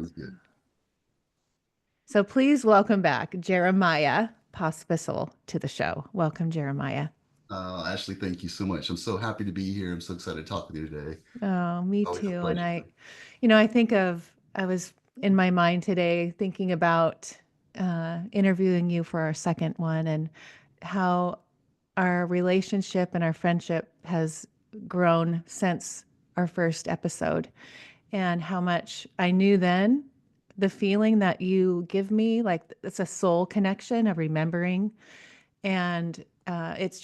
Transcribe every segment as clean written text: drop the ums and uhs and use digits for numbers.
Sounds good. So please welcome back Jeremiah Pospisal to the show. Welcome, Jeremiah. Ashley, thank you so much. I'm so happy to be here. I'm so excited to talk with you today. Oh, me Always a too. And pleasure. I was in my mind today thinking about interviewing you for our second one and how our relationship and our friendship has grown since our first episode, and how much I knew then the feeling that you give me, like it's a soul connection of remembering. And it's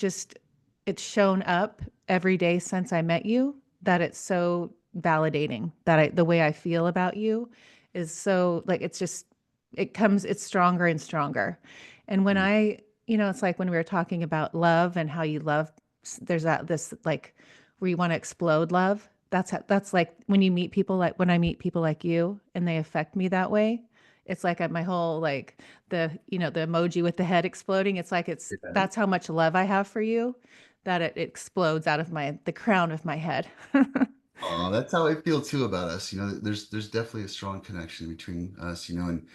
shown up every day since I met you, that it's so validating that the way I feel about you is so like, it's stronger and stronger. And when Mm. it's like when we were talking about love and how you love, there's this like where you want to explode love. That's like when you meet people, like when I meet people like you and they affect me that way. It's like my whole like the emoji with the head exploding. It's like Yeah. that's how much love I have for you, that it explodes out of the crown of my head. That's how I feel too about us. There's definitely a strong connection between us, and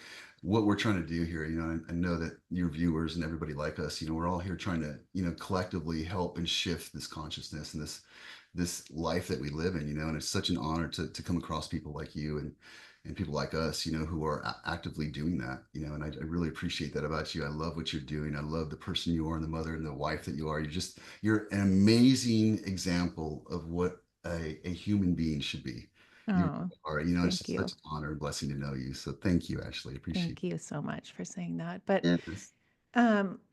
what we're trying to do here. I know that your viewers and everybody like us, we're all here trying to, collectively help and shift this consciousness and this life that we live in, and it's such an honor to come across people like you and people like us, who are actively doing that, and I really appreciate that about you. I love what you're doing. I love the person you are and the mother and the wife that you are. You're an amazing example of what a human being should be. You Oh, are, it's thank just you. such an honor and blessing to know you. So thank you, Ashley. Appreciate Thank you so much for saying that. But it. Yes.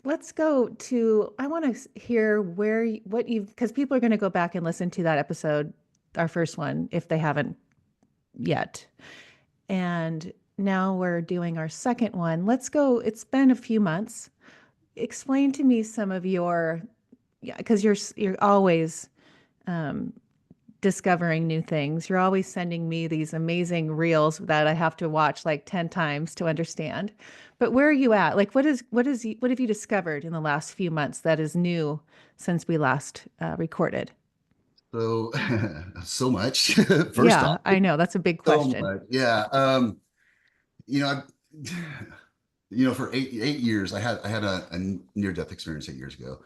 let's go to, I want to hear what you've, because people are going to go back and listen to that episode, our first one, if they haven't yet. And now we're doing our second one. Let's go. It's been a few months. Explain to me some of your, yeah, because you're always um, discovering new things. You're always sending me these amazing reels that I have to watch like 10 times to understand. But where are you at? Like, what have you discovered in the last few months that is new since we last recorded? So, so much. First off, Yeah, I know that's a big so question. much. Yeah. You know, I, for 8 years, I had a near death experience 8 years ago,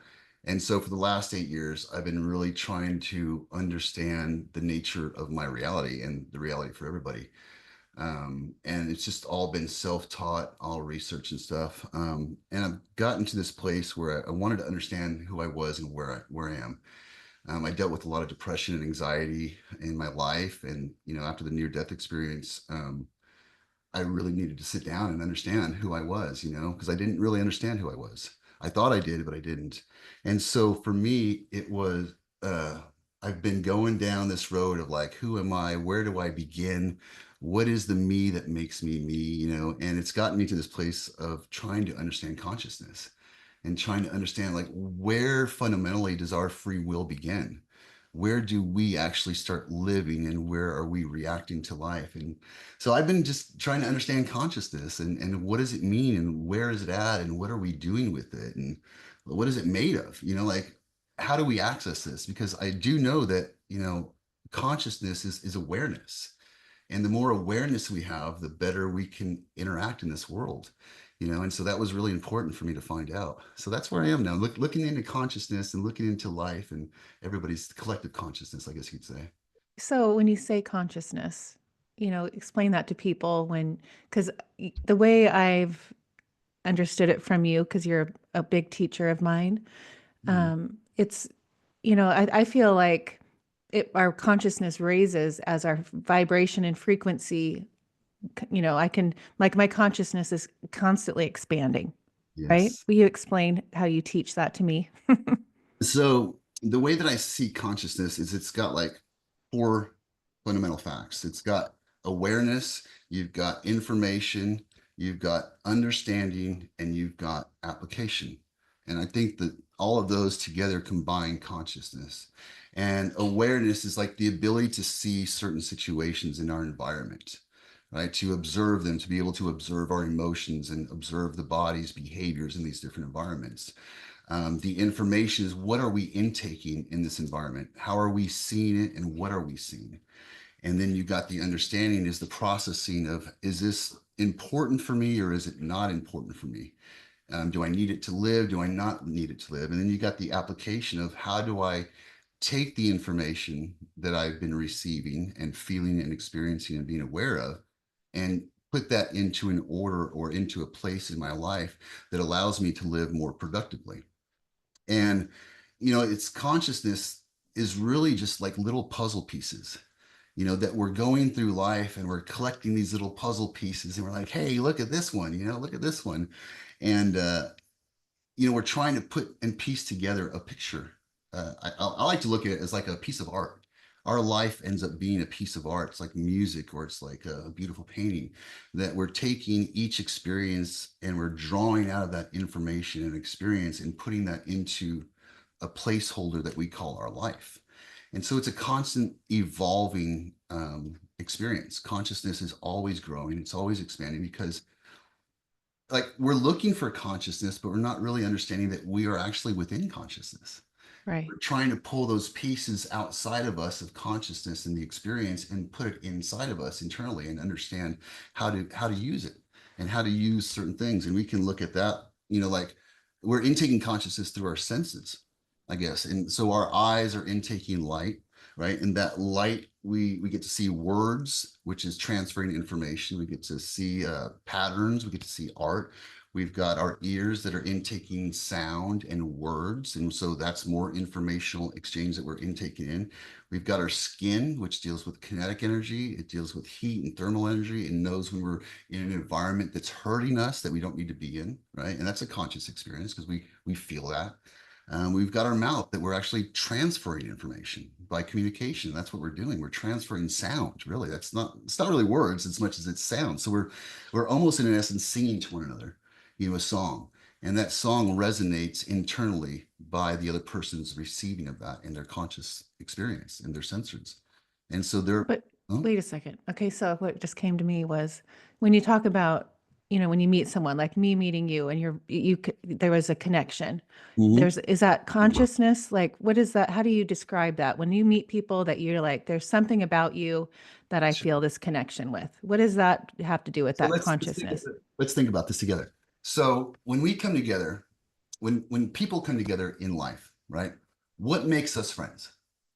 and so for the last 8 years, I've been really trying to understand the nature of my reality and the reality for everybody. And it's just all been self-taught, all research and stuff. And I've gotten to this place where I wanted to understand who I was and where I am. I dealt with a lot of depression and anxiety in my life, and after the near-death experience, I really needed to sit down and understand who I was, because I didn't really understand who I was. I thought I did, but I didn't. And so for me, it was, uh, I've been going down this road of like, who am I? Where do I begin? What is the me that makes me me, And it's gotten me to this place of trying to understand consciousness and trying to understand like where fundamentally does our free will begin? Where do we actually start living and where are we reacting to life? And so I've been just trying to understand consciousness and what does it mean and where is it at and what are we doing with it and what is it made of? Like how do we access this? Because I do know that, consciousness is awareness. And the more awareness we have, the better we can interact in this world, and so that was really important for me to find out. So that's where I am now, looking into consciousness and looking into life and everybody's collective consciousness, I guess you could say. So when you say consciousness, explain that to people because the way I've understood it from you, because you're a big teacher of mine, Mhm. it's, I feel like our consciousness raises as our vibration and frequency, I can, like my consciousness is constantly expanding, right? Yes. Will you explain how you teach that to me? So the way that I see consciousness is it's got like four fundamental facts. It's got awareness, you've got information, you've got understanding, and you've got application. And I think that all of those together combine consciousness. And awareness is like the ability to see certain situations in our environment, right? To observe them, to be able to observe our emotions and observe the body's behaviors in these different environments. The information is what are we intaking in this environment? How are we seeing it and what are we seeing? And then you got the understanding is the processing of, is this important for me or is it not important for me? Do I need it to live? Do I not need it to live? And then you got the application of how do I take the information that I've been receiving and feeling and experiencing and being aware of and put that into an order or into a place in my life that allows me to live more productively. And, it's consciousness is really just like little puzzle pieces, that we're going through life and we're collecting these little puzzle pieces and we're like, hey, look at this one, look at this one. And, we're trying to put and piece together a picture. I like to look at it as like a piece of art. Our life ends up being a piece of art. It's like music or it's like a beautiful painting that we're taking each experience and we're drawing out of that information and experience and putting that into a placeholder that we call our life. And so it's a constant evolving experience. Consciousness is always growing, it's always expanding because like we're looking for consciousness, but we're not really understanding that we are actually within consciousness. Right. We're trying to pull those pieces outside of us of consciousness and the experience and put it inside of us internally and understand how to use it and how to use certain things. And we can look at that, like we're intaking consciousness through our senses, I guess. And so our eyes are intaking light, right? And that light, we get to see words, which is transferring information. We get to see patterns. We get to see art. We've got our ears that are intaking sound and words. And so that's more informational exchange that we're intaking in. We've got our skin, which deals with kinetic energy. It deals with heat and thermal energy and knows when we're in an environment that's hurting us that we don't need to be in, right? And that's a conscious experience because we feel that. We've got our mouth that we're actually transferring information by communication. That's what we're doing. We're transferring sound. Really, it's not really words as much as it's sound. So we're almost in essence singing to one another, a song. And that song resonates internally by the other person's receiving of that in their conscious experience and their sensors. And so they're, But oh, wait a second. Okay, so what just came to me was when you talk about, when you meet someone like me meeting you and there was a connection. mhm. Is that consciousness? Like, what is that? How do you describe that? When you meet people that you're like, there's something about you that I feel this connection with. What does that have to do with So that let's consciousness? let's think about this together. So when we come together, when people come together in life, right? What makes us friends?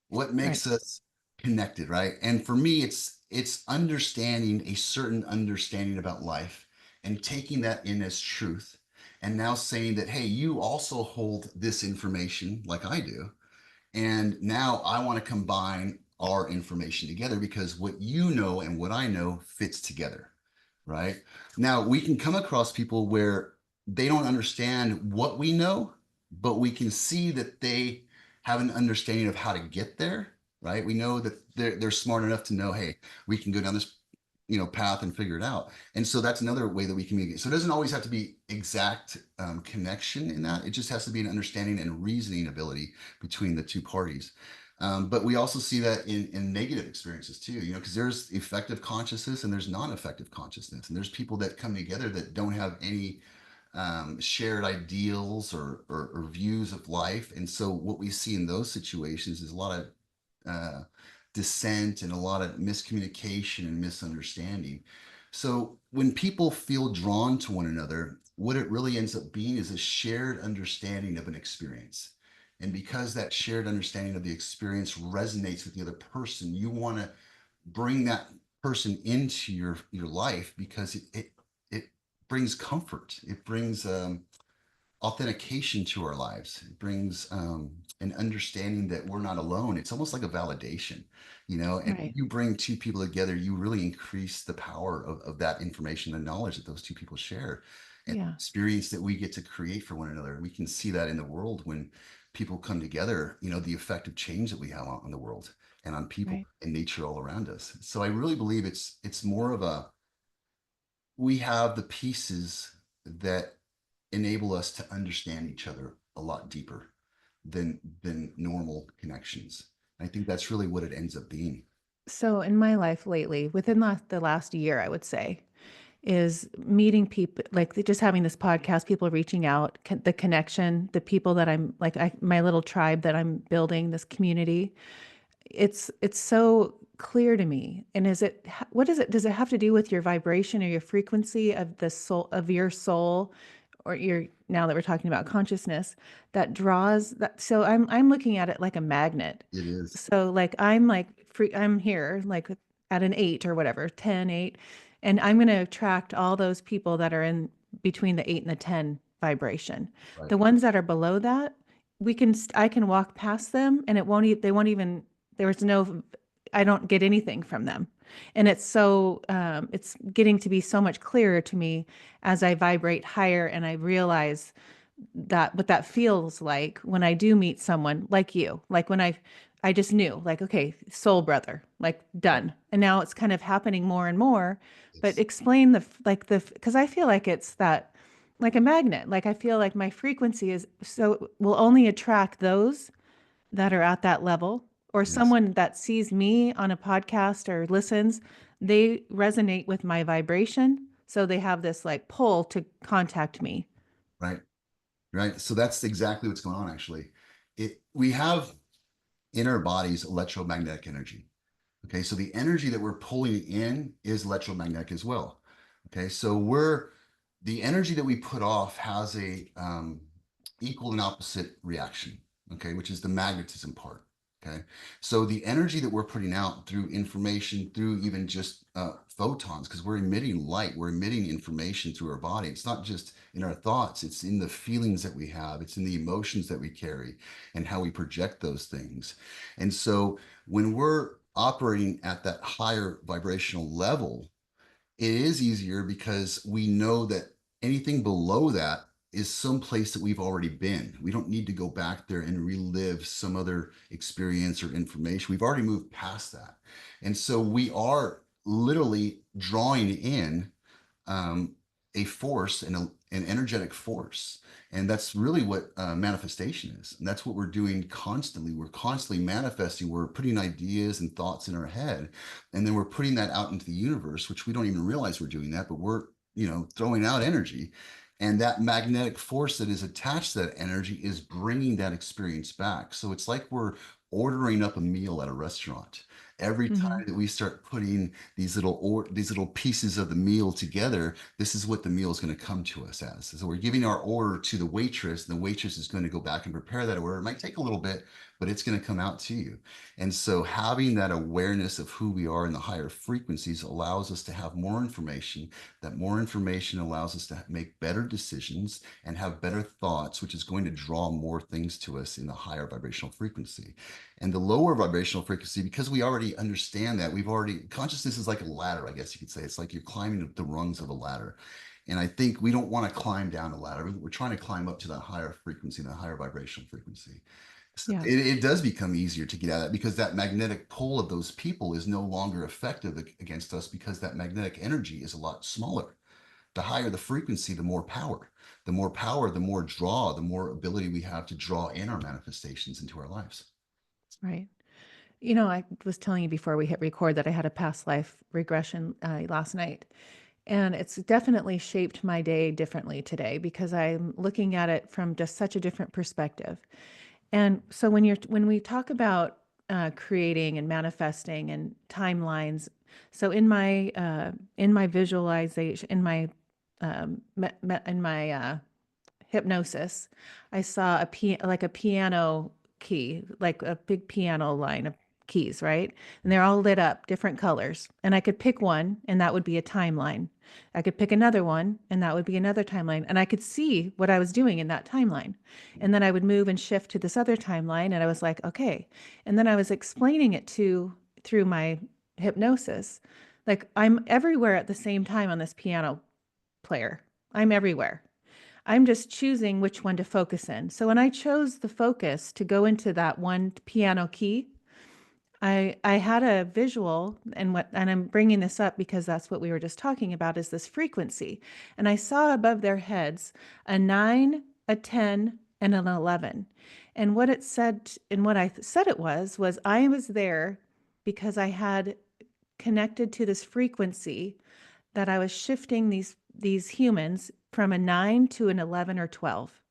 What Right. makes us connected, right? And for me, it's understanding a certain understanding about life and taking that in as truth. And now saying that, hey, you also hold this information like I do. And now I want to combine our information together because what you know and what I know fits together, right? Now we can come across people where they don't understand what we know, but we can see that they have an understanding of how to get there, right? We know that they're smart enough to know, hey, we can go down this path and figure it out. And so that's another way that we communicate. So it doesn't always have to be exact connection in that. It just has to be an understanding and reasoning ability between the two parties. But we also see that in negative experiences too, because there's effective consciousness and there's non-effective consciousness. And there's people that come together that don't have any shared ideals or views of life. And so what we see in those situations is a lot of uh, dissent and a lot of miscommunication and misunderstanding. So when people feel drawn to one another, what it really ends up being is a shared understanding of an experience. And because that shared understanding of the experience resonates with the other person, you want to bring that person into your life because it brings comfort. It brings authentication to our lives. It brings an understanding that we're not alone. It's almost like a validation, and Right. you bring two people together, you really increase the power of that information and knowledge that those two people share and Yeah. experience that we get to create for one another. We can see that in the world when people come together, the effect of change that we have on the world and on people Right. and nature all around us. So I really believe it's more of a we have the pieces that enable us to understand each other a lot deeper than normal connections. I think that's really what it ends up being. So in my life lately, within the last year, I would say, is meeting people like just having this podcast, people reaching out, the connection, the people that I'm like, my little tribe that I'm building, this community. It's so clear to me. And what is it? Does it have to do with your vibration or your frequency of the soul of your soul, or your, now that we're talking about consciousness, that draws that? So I'm looking at it like a magnet. It is. So like I'm like free, I'm here like at an 8 or whatever, 10, 8, and I'm going to attract all those people that are in between the 8 and the 10 vibration. Right. The ones that are below that, I can walk past them and they won't even, there's no, I don't get anything from them. And it's getting to be so much clearer to me as I vibrate higher and I realize that what that feels like when I do meet someone like you, like when I just knew, like, okay, soul brother, like Right. done. And now it's kind of happening more and more. But Yes. explain because I feel like it's that, like a magnet. Like I feel like my frequency is so will only attract those that are at that level, or Yes. someone that sees me on a podcast or listens, they resonate with my vibration. So they have this like pull to contact me. Right. Right. So that's exactly what's going on, actually. We have in our bodies electromagnetic energy. Okay. So the energy that we're pulling in is electromagnetic as well. Okay. So the energy that we put off has a equal and opposite reaction. Okay. Which is the magnetism part. Okay. So the energy that we're putting out through information, through even just photons, because we're emitting light, we're emitting information through our body. It's not just in our thoughts, it's in the feelings that we have, it's in the emotions that we carry and how we project those things. And so when we're operating at that higher vibrational level, it is easier because we know that anything below that is some place that we've already been. We don't need to go back there and relive some other experience or information. We've already moved past that. And so we are literally drawing in a force and an energetic force. And that's really what manifestation is. And that's what we're doing constantly. We're constantly manifesting. We're putting ideas and thoughts in our head, and then we're putting that out into the universe, which we don't even realize we're doing that, but we're, throwing out energy. And that magnetic force that is attached to that energy is bringing that experience back. So it's like we're ordering up a meal at a restaurant. Every Hmm. time that we start putting these little pieces of the meal together, this is what the meal is going to come to us as. So we're giving our order to the waitress, and the waitress is going to go back and prepare that order. It might take a little bit, but it's going to come out to you. And so having that awareness of who we are in the higher frequencies allows us to have more information. That more information allows us to make better decisions and have better thoughts, which is going to draw more things to us in the higher vibrational frequency. And the lower vibrational frequency, because we already understand that, consciousness is like a ladder, I guess you could say. It's like you're climbing the rungs of a ladder. And I think we don't want to climb down the ladder. We're trying to climb up to that higher frequency, that higher vibrational frequency. So Yeah. it does become easier to get out of that because that magnetic pull of those people is no longer effective against us because that magnetic energy is a lot smaller. The higher the frequency, the more power. The more power, the more draw, the more ability we have to draw in our manifestations into our lives. Right. I was telling you before we hit record that I had a past life regression last night. And it's definitely shaped my day differently today because I'm looking at it from just such a different perspective. And so when we talk about creating and manifesting and timelines, so in my visualization, in my hypnosis, I saw like a piano key, like a big piano line of keys, right? And they're all lit up different colors. And I could pick one, and that would be a timeline. I could pick another one, and that would be another timeline. And I could see what I was doing in that timeline. And then I would move and shift to this other timeline, and I was like, okay. And then I was explaining it through my hypnosis. Like I'm everywhere at the same time on this piano player. I'm everywhere. I'm just choosing which one to focus in. So when I chose the focus to go into that one piano key, I had a visual, and I'm bringing this up because that's what we were just talking about, is this frequency. And I saw above their heads a 9, a 10, and an 11. And what it said, and what I said it was I was there because I had connected to this frequency, that I was shifting these humans from a 9 to an 11 or 12.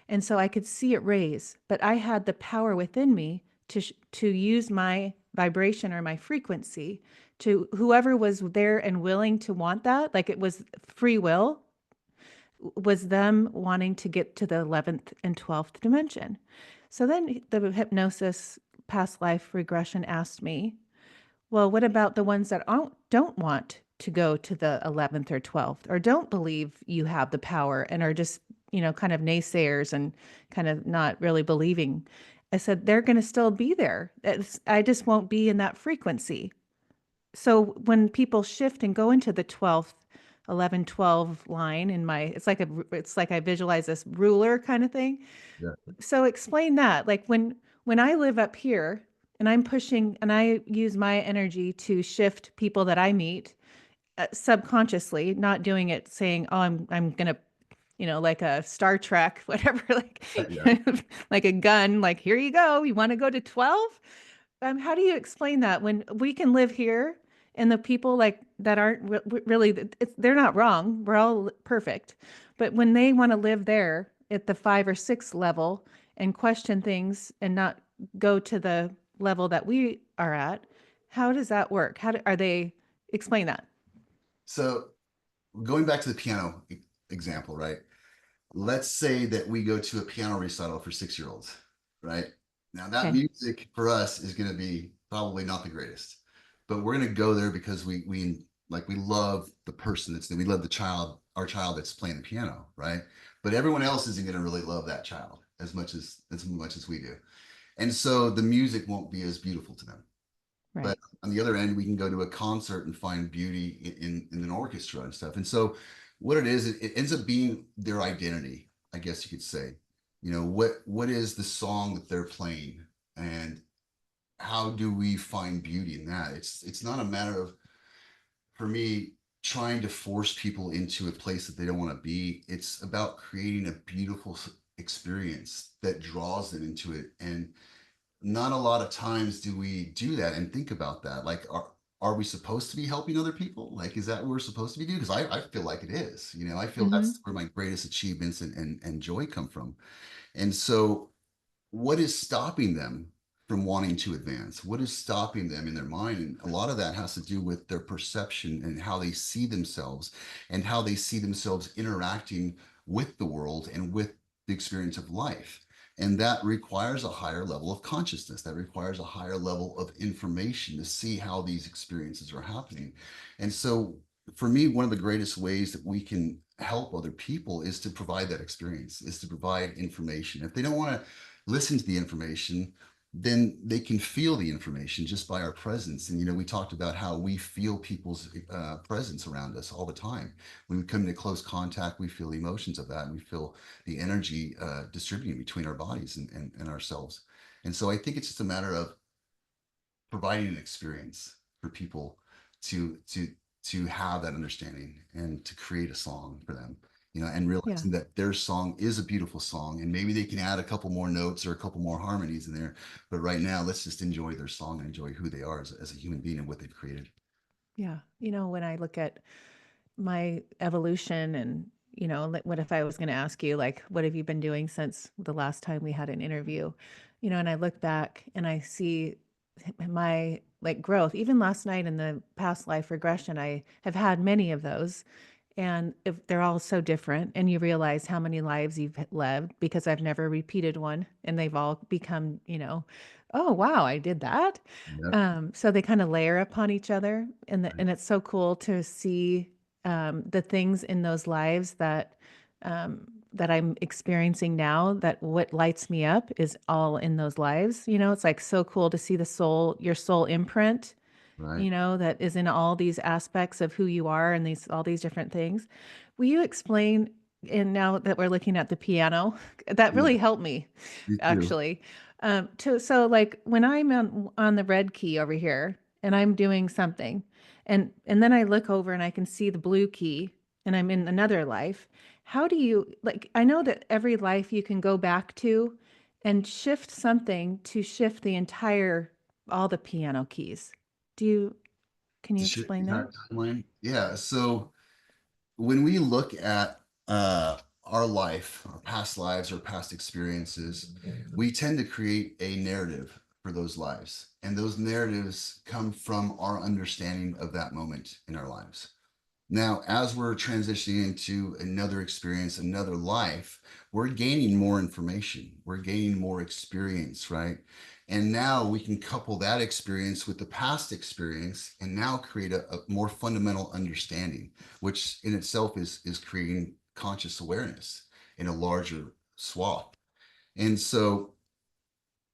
And so I could see it raise, but I had the power within me to use my vibration or my frequency to whoever was there and willing to want that, like it was free will, was them wanting to get to the 11th and 12th dimension. So then the hypnosis past life regression asked me, well, what about the ones that don't want to go to the 11th or 12th or don't believe you have the power and are just, kind of naysayers and kind of not really believing? I said, they're going to still be there. I just won't be in that frequency. So when people shift and go into the 12th, 11, 12 line in my, it's like I visualize this ruler kind of thing. Yeah. So explain that. Like when I live up here and I'm pushing and I use my energy to shift people that I meet subconsciously, not doing it saying, "Oh, I'm going to, like a Star Trek, whatever, like Yeah. like a gun, like here you go. You want to go to 12?" How do you explain that when we can live here and the people like that aren't really, they're not wrong. We're all perfect. But when they want to live there at the 5 or 6 level and question things and not go to the level that we are at, how does that work? Are they explain that? So going back to the piano example, right? Let's say that we go to a piano recital for 6 year olds, right? Now that Okay. music for us is going to be probably not the greatest, but we're going to go there because we like we love the person that's there. We love the child, our child that's playing the piano, right? But everyone else isn't going to really love that child as much as we do, and so the music won't be as beautiful to them. But Right. on the other end, we can go to a concert and find beauty in an orchestra and stuff. And so what it is, it ends up being their identity, I guess you could say. What is the song that they're playing, and how do we find beauty in that? It's not a matter of, for me, trying to force people into a place that they don't want to be. It's about creating a beautiful experience that draws them into it. And not a lot of times do we do that and think about that. Like, are we supposed to be helping other people? Like, is that what we're supposed to be doing? Because I feel like it is. I feel Mm-hmm. that's where my greatest achievements and joy come from. And so what is stopping them from wanting to advance? What is stopping them in their mind? And a lot of that has to do with their perception and how they see themselves and how they see themselves interacting with the world and with the experience of life. And that requires a higher level of consciousness. That requires a higher level of information to see how these experiences are happening. And so, for me, one of the greatest ways that we can help other people is to provide that experience, is to provide information. If they don't want to listen to the information, then they can feel the information just by our presence. And we talked about how we feel people's presence around us all the time. When we come into close contact, we feel the emotions of that, and we feel the energy distributing between our bodies and ourselves. And so I think it's just a matter of providing an experience for people to have that understanding and to create a song for them, and Yeah. realizing that their song is a beautiful song, and maybe they can add a couple more notes or a couple more harmonies in there, but right now let's just enjoy their song and enjoy who they are as a human being and what they've created. Yeah. When I look at my evolution and, what if I was going to ask you, like, what have you been doing since the last time we had an interview? And I look back and I see my like growth. Even last night in the past life regression, I have had many of those. And if they're all so different, and you realize how many lives you've lived because I've never repeated one, and they've all become, oh wow, I did that. Yep. So they kind of layer upon each other, and Right. and it's so cool to see the things in those lives that I'm experiencing now. That what lights me up is all in those lives. It's like so cool to see your soul imprint, Right. that is in all these aspects of who you are and all these different things. Will you explain? And now that we're looking at the piano, that Yeah. really helped me Me too. actually. So like when I'm on the red key over here and I'm doing something, and then I look over and I can see the blue key and I'm in another life. How do you like? I know that every life you can go back to and shift something to shift the entire all the piano keys. Do you can To you shift the explain that? entire timeline. Yeah. So when we look at our life, our past lives, or past experiences, we tend to create a narrative for those lives. And those narratives come from our understanding of that moment in our lives. Now, as we're transitioning into another experience, another life, we're gaining more information, we're gaining more experience, right? And now we can couple that experience with the past experience and now create a more fundamental understanding, which in itself is creating conscious awareness in a larger swath. And so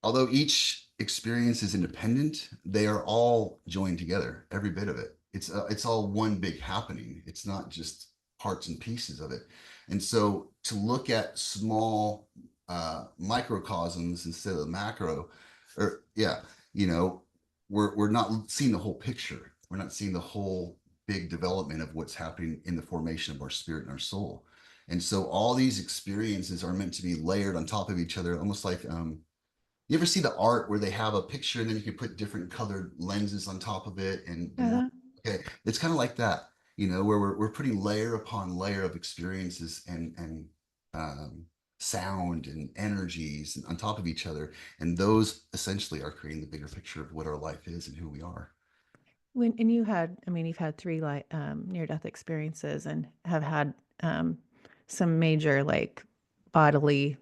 although each experience is independent, they are all joined together, every bit of it. It's all one big happening. It's not just parts and pieces of it. And so to look at small microcosms instead of the macro, or yeah, you know, we're not seeing the whole picture. We're not seeing the whole big development of what's happening in the formation of our spirit and our soul. And so all these experiences are meant to be layered on top of each other, almost like you ever see the art where they have a picture and then you can put different colored lenses on top of it, and the more Uh-huh. okay, it's kind of like that, where we're putting layer upon layer of experiences and um, sound and energies on top of each other, and those essentially are creating the bigger picture of what our life is and who we are. When and you had, I mean, you've had three like near-death experiences and have had um, some major like bodily,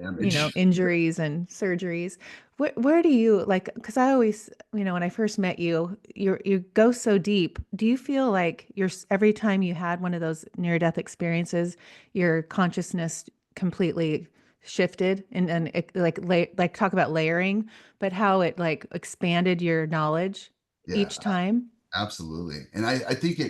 Damage. injuries and surgeries. Where do you like? Because I always, when I first met you, you go so deep. Do you feel like every time you had one of those near-death experiences, your consciousness completely shifted and it, like talk about layering, but how it like expanded your knowledge Yeah, each time? absolutely. And I think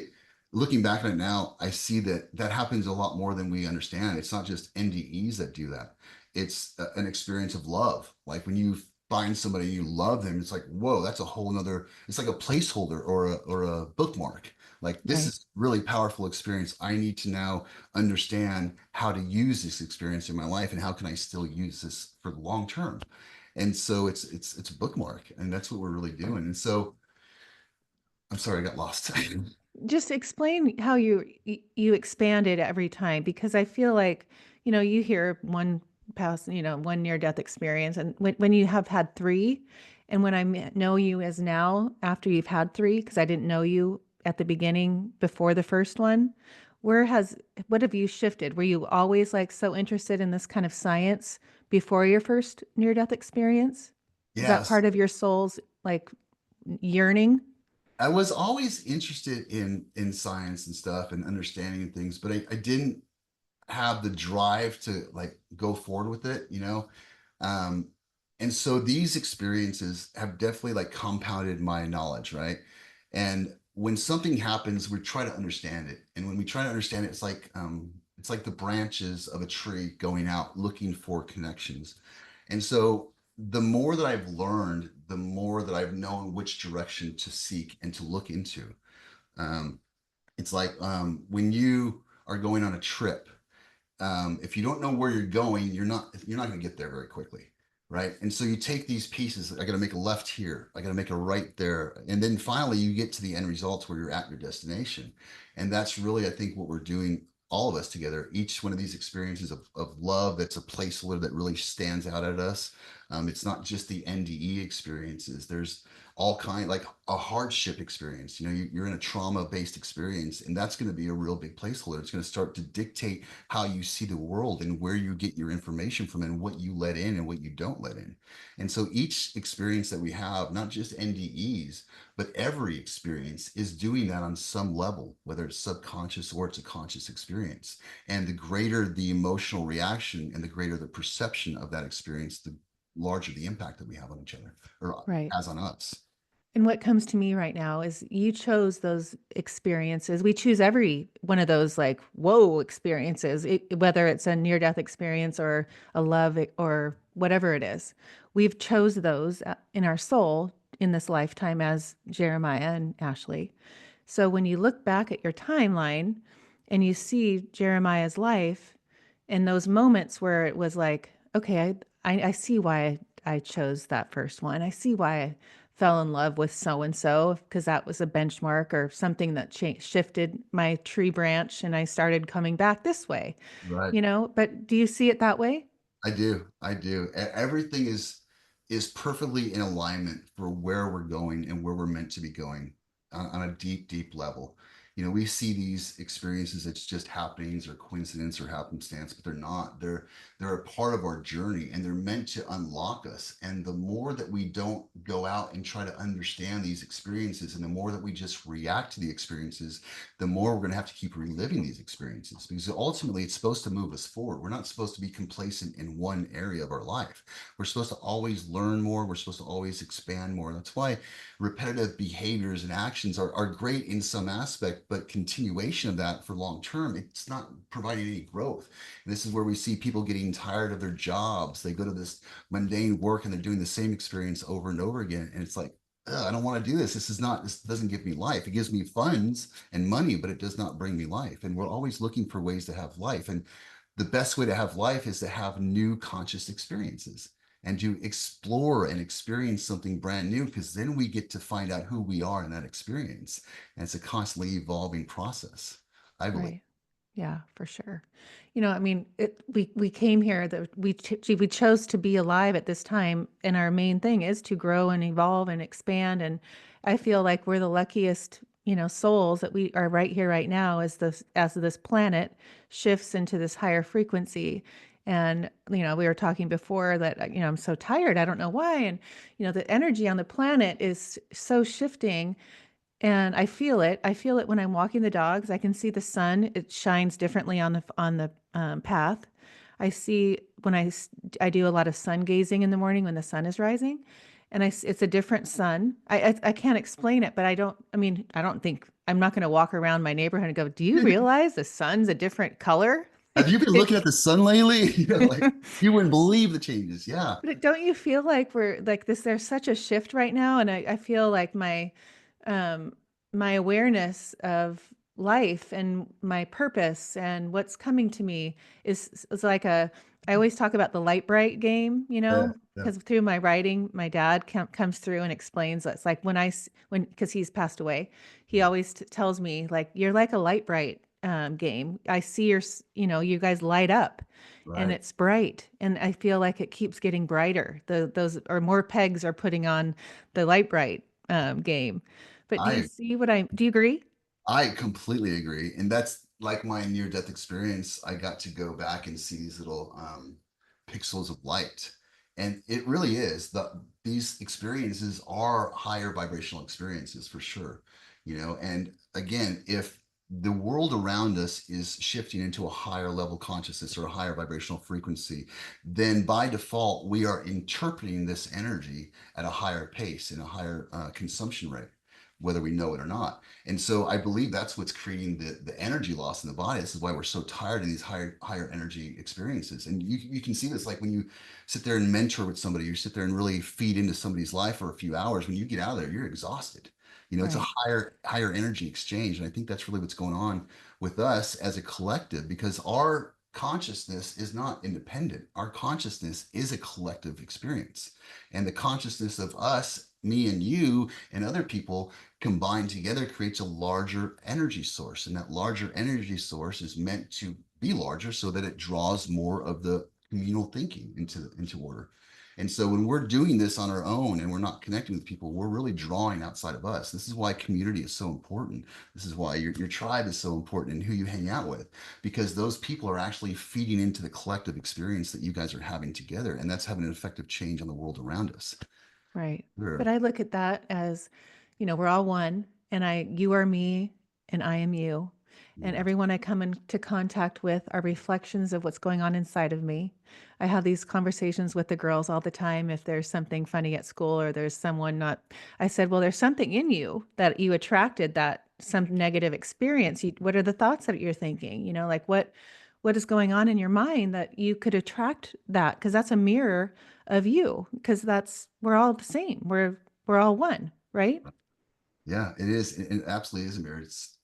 looking back on it now, I see that that happens a lot more than we understand. It's not just NDEs that do that. It's an experience of love. Like when you find somebody you love them, it's like, whoa, that's a whole nother, it's like a placeholder or a bookmark. Like this Right. is really powerful experience. I need to now understand how to use this experience in my life and how can I still use this for the long term. And so it's a bookmark, and that's what we're really doing. And so I'm sorry, I got lost. Just explain how you expand it every time, because I feel like, you hear one past, one near death experience, and when you have had three, and when know you as now after you've had three, because I didn't know you at the beginning before the first one, what have you shifted? Were you always like so interested in this kind of science before your first near death experience? Is that Yes, part of your soul's like yearning? I was always interested in science and stuff and understanding things, but I didn't have the drive to like go forward with it. Um, and so these experiences have definitely like compounded my knowledge, right? And when something happens, we try to understand it. And when we try to understand it, it's like the branches of a tree going out looking for connections. And so the more that I've learned, the more that I've known which direction to seek and to look into. Um, it's like when you are going on a trip, if you don't know where you're going, you're not going to get there very quickly, right? And so you take these pieces. I got to make a left here. I got to make a right there, and then finally you get to the end results where you're at your destination. And that's really, I think, what we're doing, all of us together. Each one of these experiences of love, that's a placeholder that really stands out at us. It's not just the NDE experiences. There's all kind, like a hardship experience. You're in a trauma-based experience, and that's going to be a real big placeholder. It's going to start to dictate how you see the world and where you get your information from and what you let in and what you don't let in. And so each experience that we have, not just NDEs, but every experience is doing that on some level, whether it's subconscious or it's a conscious experience. And the greater the emotional reaction and the greater the perception of that experience, the larger the impact that we have on each other or Right. has on us. And what comes to me right now is you chose those experiences. We choose every one of those like whoa experiences, whether it's a near death experience or a love or whatever it is. We've chose those in our soul in this lifetime as Jeremiah and Ashley. So when you look back at your timeline and you see Jeremiah's life and those moments where it was like, okay, I see why I chose that first one. I see why I fell in love with so and so because that was a benchmark or something that shifted my tree branch and I started coming back this way, Right. But do you see it that way? I do. I do. Everything is perfectly in alignment for where we're going and where we're meant to be going on a deep, deep level. We see these experiences as just happenings or coincidence or happenstance, but they're not. They're a part of our journey, and they're meant to unlock us. And the more that we don't go out and try to understand these experiences, and the more that we just react to the experiences, the more we're going to have to keep reliving these experiences, because ultimately it's supposed to move us forward. We're not supposed to be complacent in one area of our life. We're supposed to always learn more. We're supposed to always expand more. That's why repetitive behaviors and actions are great in some aspect, but continuation of that for long term, it's not providing any growth. And this is where we see people getting tired of their jobs. They go to this mundane work and they're doing the same experience over and over again. And it's like, I don't want to do this. This doesn't give me life. It gives me funds and money, but it does not bring me life. And we're always looking for ways to have life. And the best way to have life is to have new conscious experiences and to explore and experience something brand new, because then we get to find out who we are in that experience. And it's a constantly evolving process, I believe. Right. Yeah, for sure. I mean, we came here that we chose to be alive at this time, and our main thing is to grow and evolve and expand. And I feel like we're the luckiest, souls that we are right here, right now, as this planet shifts into this higher frequency. And we were talking before that I'm so tired. I don't know why. And the energy on the planet is so shifting, and I feel it. I feel it when I'm walking the dogs. I can see the sun. It shines differently on the path. I see when I do a lot of sun gazing in the morning when the sun is rising, and it's a different sun. I can't explain it, but I don't. I mean, I don't think I'm not going to walk around my neighborhood and go, "Do you realize the sun's a different color?" Have you been looking at the sun lately? Like you wouldn't believe the changes. Yeah. But don't you feel like we're like this? There's such a shift right now, and I feel like um, my awareness of life and my purpose and what's coming to me is like I always talk about the light bright game, Yeah. Yeah. because through my writing, my dad comes through and explains that it's like because he's passed away, he always tells me like you're like a light bright game. I see you guys light up and Right. it's bright, and I feel like it keeps getting brighter. Those or more pegs are putting on the light bright game. But I do you agree? I completely agree. And that's like my near death experience. I got to go back and see these little pixels of light. And it really is these experiences are higher vibrational experiences for sure. And again, if the world around us is shifting into a higher level consciousness or a higher vibrational frequency, then by default, we are interpreting this energy at a higher pace and a higher consumption rate, whether we know it or not. And so I believe that's what's creating the energy loss in the body. This is why we're so tired of these higher energy experiences. And you can see this like when you sit there and mentor with somebody, you sit there and really feed into somebody's life for a few hours. When you get out of there, you're exhausted. It's a Right. higher energy exchange. And I think that's really what's going on with us as a collective, because our consciousness is not independent. Our consciousness is a collective experience. And the consciousness of us, me and you and other people combined together creates a larger energy source. And that larger energy source is meant to be larger so that it draws more of the communal thinking into order. And so when we're doing this on our own and we're not connecting with people, we're really drawing outside of us. This is why community is so important. This is why your tribe is so important and who you hang out with, because those people are actually feeding into the collective experience that you guys are having together. And that's having an effective change on the world around us. Right. But Sure. I look at that as, we're all one, and you are me and I am you. And Yeah. everyone I come into contact with are reflections of what's going on inside of me. I have these conversations with the girls all the time. If there's something funny at school or there's someone not, I said, well, there's something in you that you attracted that some negative experience. What are the thoughts that you're thinking? Like what is going on in your mind that you could attract that? Because that's a mirror of you, because we're all the same. We're all one, right? Yeah, it is. It absolutely is a mirror. It's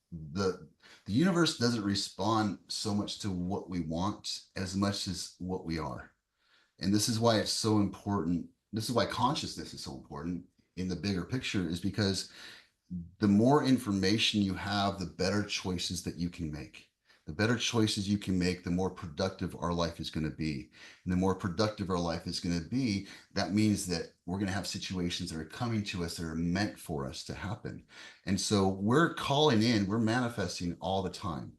the universe doesn't respond so much to what we want as much as what we are. And this is why it's so important. This is why consciousness is so important in the bigger picture, is because the more information you have, the better choices that you can make. The better choices you can make, the more productive our life is going to be. And the more productive our life is going to be, that means that we're going to have situations that are coming to us that are meant for us to happen. And so we're calling in, we're manifesting all the time.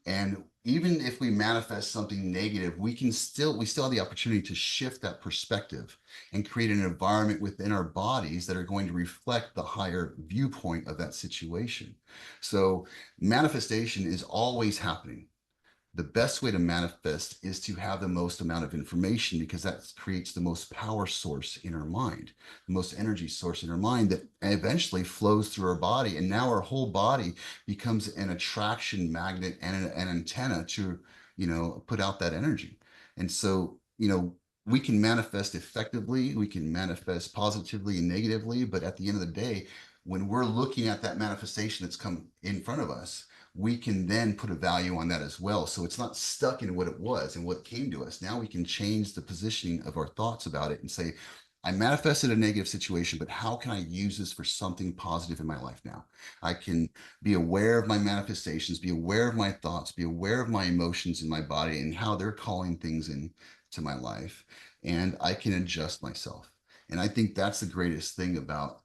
And even if we manifest something negative, we still have the opportunity to shift that perspective and create an environment within our bodies that are going to reflect the higher viewpoint of that situation. So manifestation is always happening. The best way to manifest is to have the most amount of information, because that creates the most power source in our mind, the most energy source in our mind that eventually flows through our body. And now our whole body becomes an attraction magnet and an antenna to, put out that energy. And so, we can manifest effectively, we can manifest positively and negatively, but at the end of the day, when we're looking at that manifestation that's come in front of us, we can then put a value on that as well. So it's not stuck in what it was and what came to us. Now we can change the positioning of our thoughts about it and say, I manifested a negative situation, but how can I use this for something positive in my life now? I can be aware of my manifestations, be aware of my thoughts, be aware of my emotions in my body and how they're calling things in to my life. And I can adjust myself. And I think that's the greatest thing about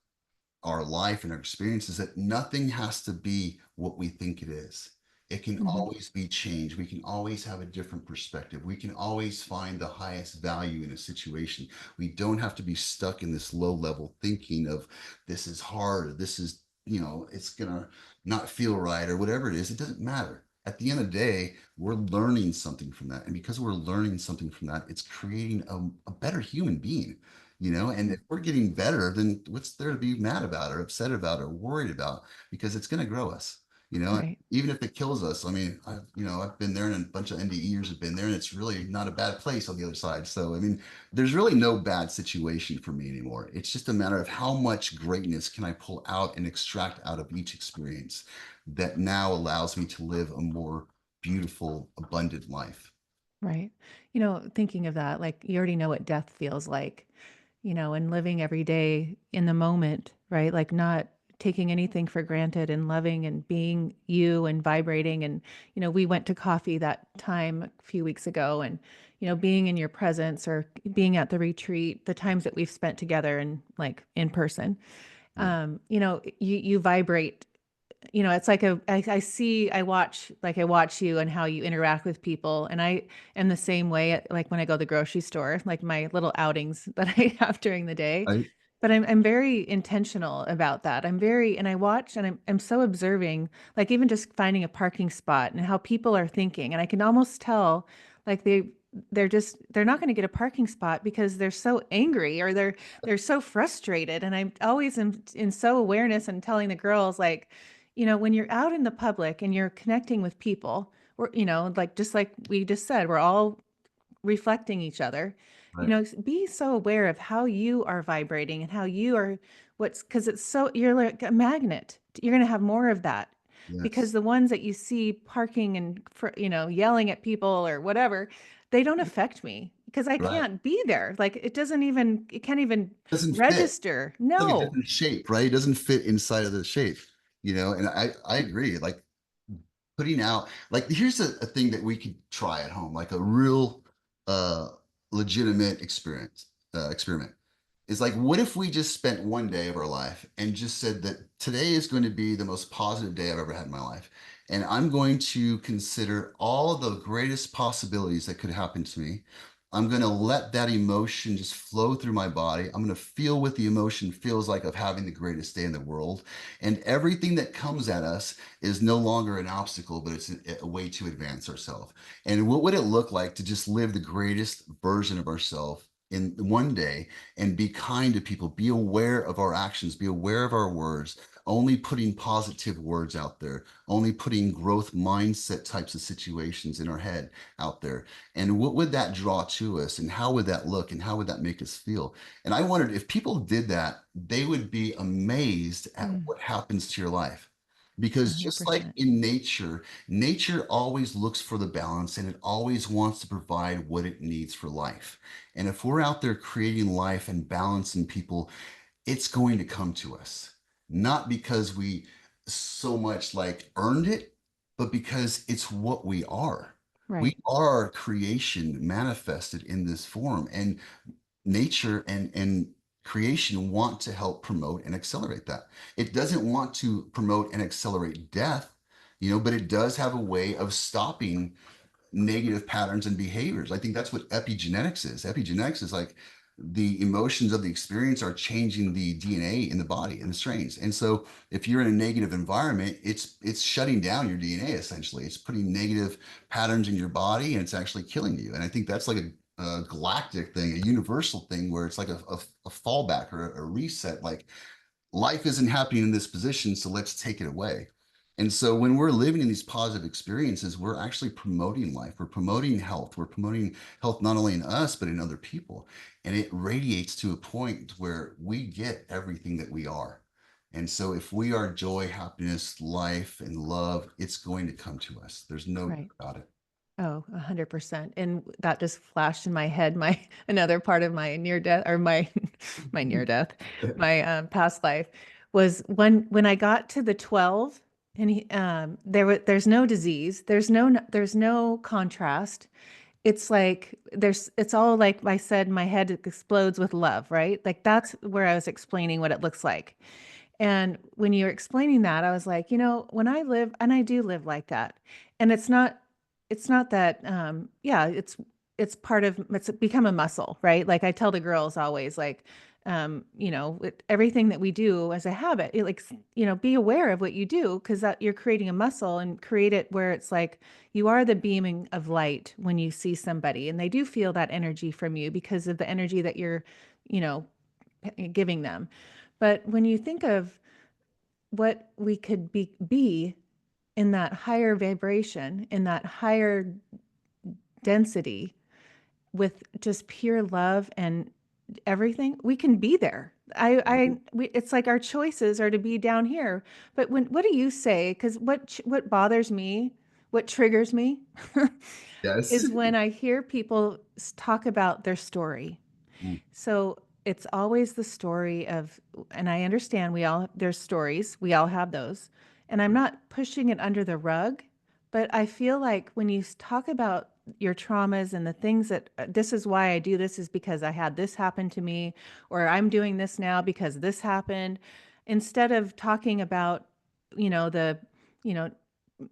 our life and our experience, is that nothing has to be what we think it is. It can Hmm. always be changed. We can always have a different perspective. We can always find the highest value in a situation. We don't have to be stuck in this low level thinking of this is hard, this is, it's going to not feel right or whatever it is. It doesn't matter. At the end of the day, we're learning something from that. And because we're learning something from that, it's creating a better human being. And if we're getting better, then what's there to be mad about or upset about or worried about? Because it's going to grow us, Right. even if it kills us. I mean, I've been there, and a bunch of NDEers have been there, and it's really not a bad place on the other side. So, I mean, there's really no bad situation for me anymore. It's just a matter of how much greatness can I pull out and extract out of each experience that now allows me to live a more beautiful, abundant life. Right. Thinking of that, like you already know what death feels like, and living every day in the moment, right? Like not taking anything for granted and loving and being you and vibrating. And, we went to coffee that time a few weeks ago and, being in your presence or being at the retreat, the times that we've spent together and like in person, Right. you vibrate. It's like I watch you and how you interact with people. And I am the same way like when I go to the grocery store, like my little outings that I have during the day. I, But I'm very intentional about that. And I watch and I'm so observing, like even just finding a parking spot and how people are thinking. And I can almost tell like they're not going to get a parking spot because they're so angry or they're so frustrated. And I'm always in so awareness and telling the girls like, when you're out in the public and you're connecting with people, or, like just like we just said, we're all reflecting each other. right. Be so aware of how you are vibrating and how you are what's because you're like a magnet. You're going to have more of that because Yes. the ones that you see parking and yelling at people or whatever, they don't affect me because I Right. can't be there. Like it can't even Doesn't fit. register. Like a No. different shape, right? It doesn't fit inside of the shape, and I agree. Like putting out, like here's a thing that we could try at home, like a real uh legitimate experiment. Is like, what if we just spent one day of our life and just said that today is going to be the most positive day I've ever had in my life. And I'm going to consider all of the greatest possibilities that could happen to me. I'm going to let that emotion just flow through my body. I'm going to feel what the emotion feels like of having the greatest day in the world. And everything that comes at us is no longer an obstacle, but it's a way to advance ourselves. And what would it look like to just live the greatest version of ourselves in one day and be kind to people, be aware of our actions, be aware of our words, only putting positive words out there, only putting growth mindset types of situations in our head out there. And what would that draw to us? And how would that look? And how would that make us feel? And I wondered if people did that, they would be amazed at Mm, what happens to your life. Because just like 100%. in nature, nature always looks for the balance and it always wants to provide what it needs for life. And if we're out there creating life and balancing people, it's going to come to us. Not because we so much like earned it, but because it's what we are. We Right. are creation manifested in this form, and nature and creation want to help promote and accelerate that. It doesn't want to promote and accelerate death, but it does have a way of stopping negative patterns and behaviors. I think that's what epigenetics is. Epigenetics is like the emotions of the experience are changing the DNA in the body and the strains. And so if you're in a negative environment, it's shutting down your DNA essentially. It's putting negative patterns in your body and it's actually killing you. And I think that's like a galactic thing, a universal thing where it's like a fallback or a reset. Like life isn't happening in this position, so let's take it away. And so when we're living in these positive experiences, we're actually promoting life. We're promoting health. We're promoting health not only in us, but in other people. And it radiates to a point where we get everything that we are. And so if we are joy, happiness, life, and love, it's going to come to us. There's no doubt Right. about it. Oh, 100%. And that just flashed in my head, my another part of my near death or my my near death, my past life was when I got to the 12 and there's no disease, there's no contrast. It's like it's all like I said, my head explodes with love, right? Like that's where I was explaining what it looks like. And when you were explaining that, I was like, when I live, and I do live like that, and it's not that, yeah, it's part of, it's become a muscle, right? Like I tell the girls always, like, everything that we do as a habit, like, be aware of what you do because that you're creating a muscle and create it where it's like you are the beaming of light when you see somebody, and they do feel that energy from you because of the energy that you're, you know, giving them. But when you think of what we could be in that higher vibration, in that higher density, with just pure love and everything, we can be there. It's like our choices are to be down here. But what do you say? Because what bothers me, what triggers me, Yes. is when I hear people talk about their story. Mm, So it's always the story of, and I understand there's stories, we all have those. And I'm not pushing it under the rug, but I feel like when you talk about your traumas and the things that this is why I do this is because I had this happen to me, or I'm doing this now because this happened, instead of talking about, the, you know,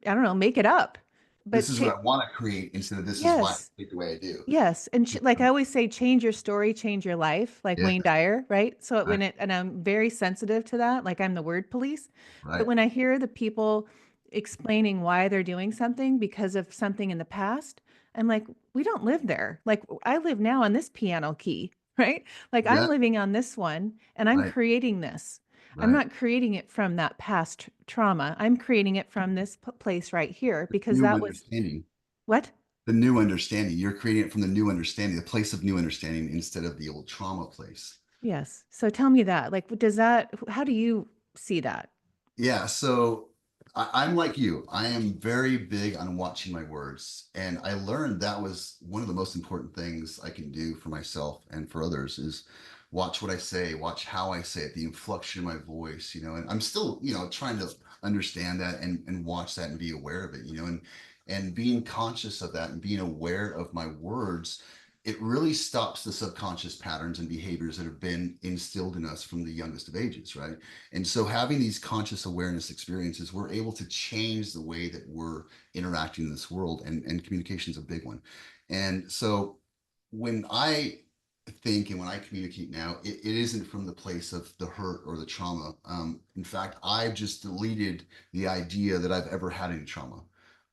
I don't know, make it up. this But is what I want to create instead of this is why I yes, think the way I do. yes, and like I always say, change your story, change your life, like Yeah. Wayne Dyer, right? So Right. and I'm very sensitive to that, like I'm the word police. But Right. when I hear the people explaining why they're doing something because of something in the past, I'm like, we don't live there. Like I live now on this piano key, right? Like I'm Yeah. living on this one and I'm Right. creating this. I'm Right. not creating it from that past trauma. I'm creating it from this place right here because New that was understanding. what? The new understanding. You're creating it from the new understanding, the place of new understanding instead of the old trauma place. Yes. So tell me that. Like, how do you see that? Yeah, so I'm like you. I am very big on watching my words. And I learned that was one of the most important things I can do for myself and for others is watch what I say, watch how I say it, the inflection of my voice, and I'm still, trying to understand that and watch that and be aware of it, and being conscious of that and being aware of my words, it really stops the subconscious patterns and behaviors that have been instilled in us from the youngest of ages, right? And so having these conscious awareness experiences, we're able to change the way that we're interacting in this world, and communication is a big one. And so when I think and when I communicate now, it isn't from the place of the hurt or the trauma. In fact, I've just deleted the idea that I've ever had any trauma.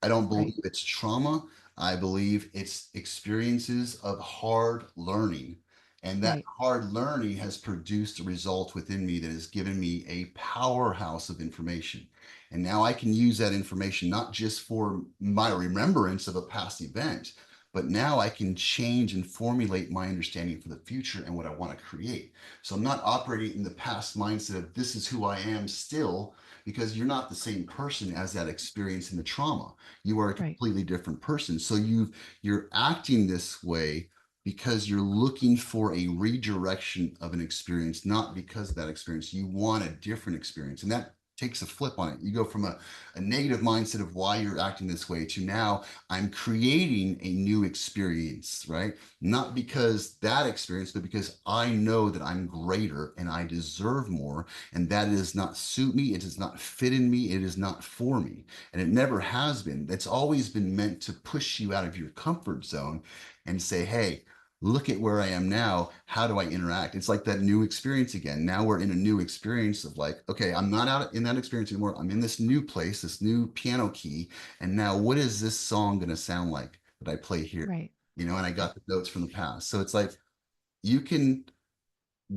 I don't Right. believe it's trauma. I believe it's experiences of hard learning. And that Right. hard learning has produced a result within me that has given me a powerhouse of information. And now I can use that information not just for my remembrance of a past event, but now I can change and formulate my understanding for the future and what I want to create. So I'm not operating in the past mindset of this is who I am still, because you're not the same person as that experience in the trauma. You are a Right. completely different person. So you're acting this way because you're looking for a redirection of an experience, not because of that experience. You want a different experience. And that takes a flip on it. You go from a negative mindset of why you're acting this way to now I'm creating a new experience, right? Not because that experience, but because I know that I'm greater and I deserve more. And that does not suit me. It does not fit in me. It is not for me. And it never has been. It's always been meant to push you out of your comfort zone and say, hey, look at where I am now. How do I interact? It's like that new experience again. Now we're in a new experience of like, okay, I'm not out in that experience anymore. I'm in this new place, this new piano key. And now what is this song going to sound like that I play here? Right. And I got the notes from the past. So it's like you can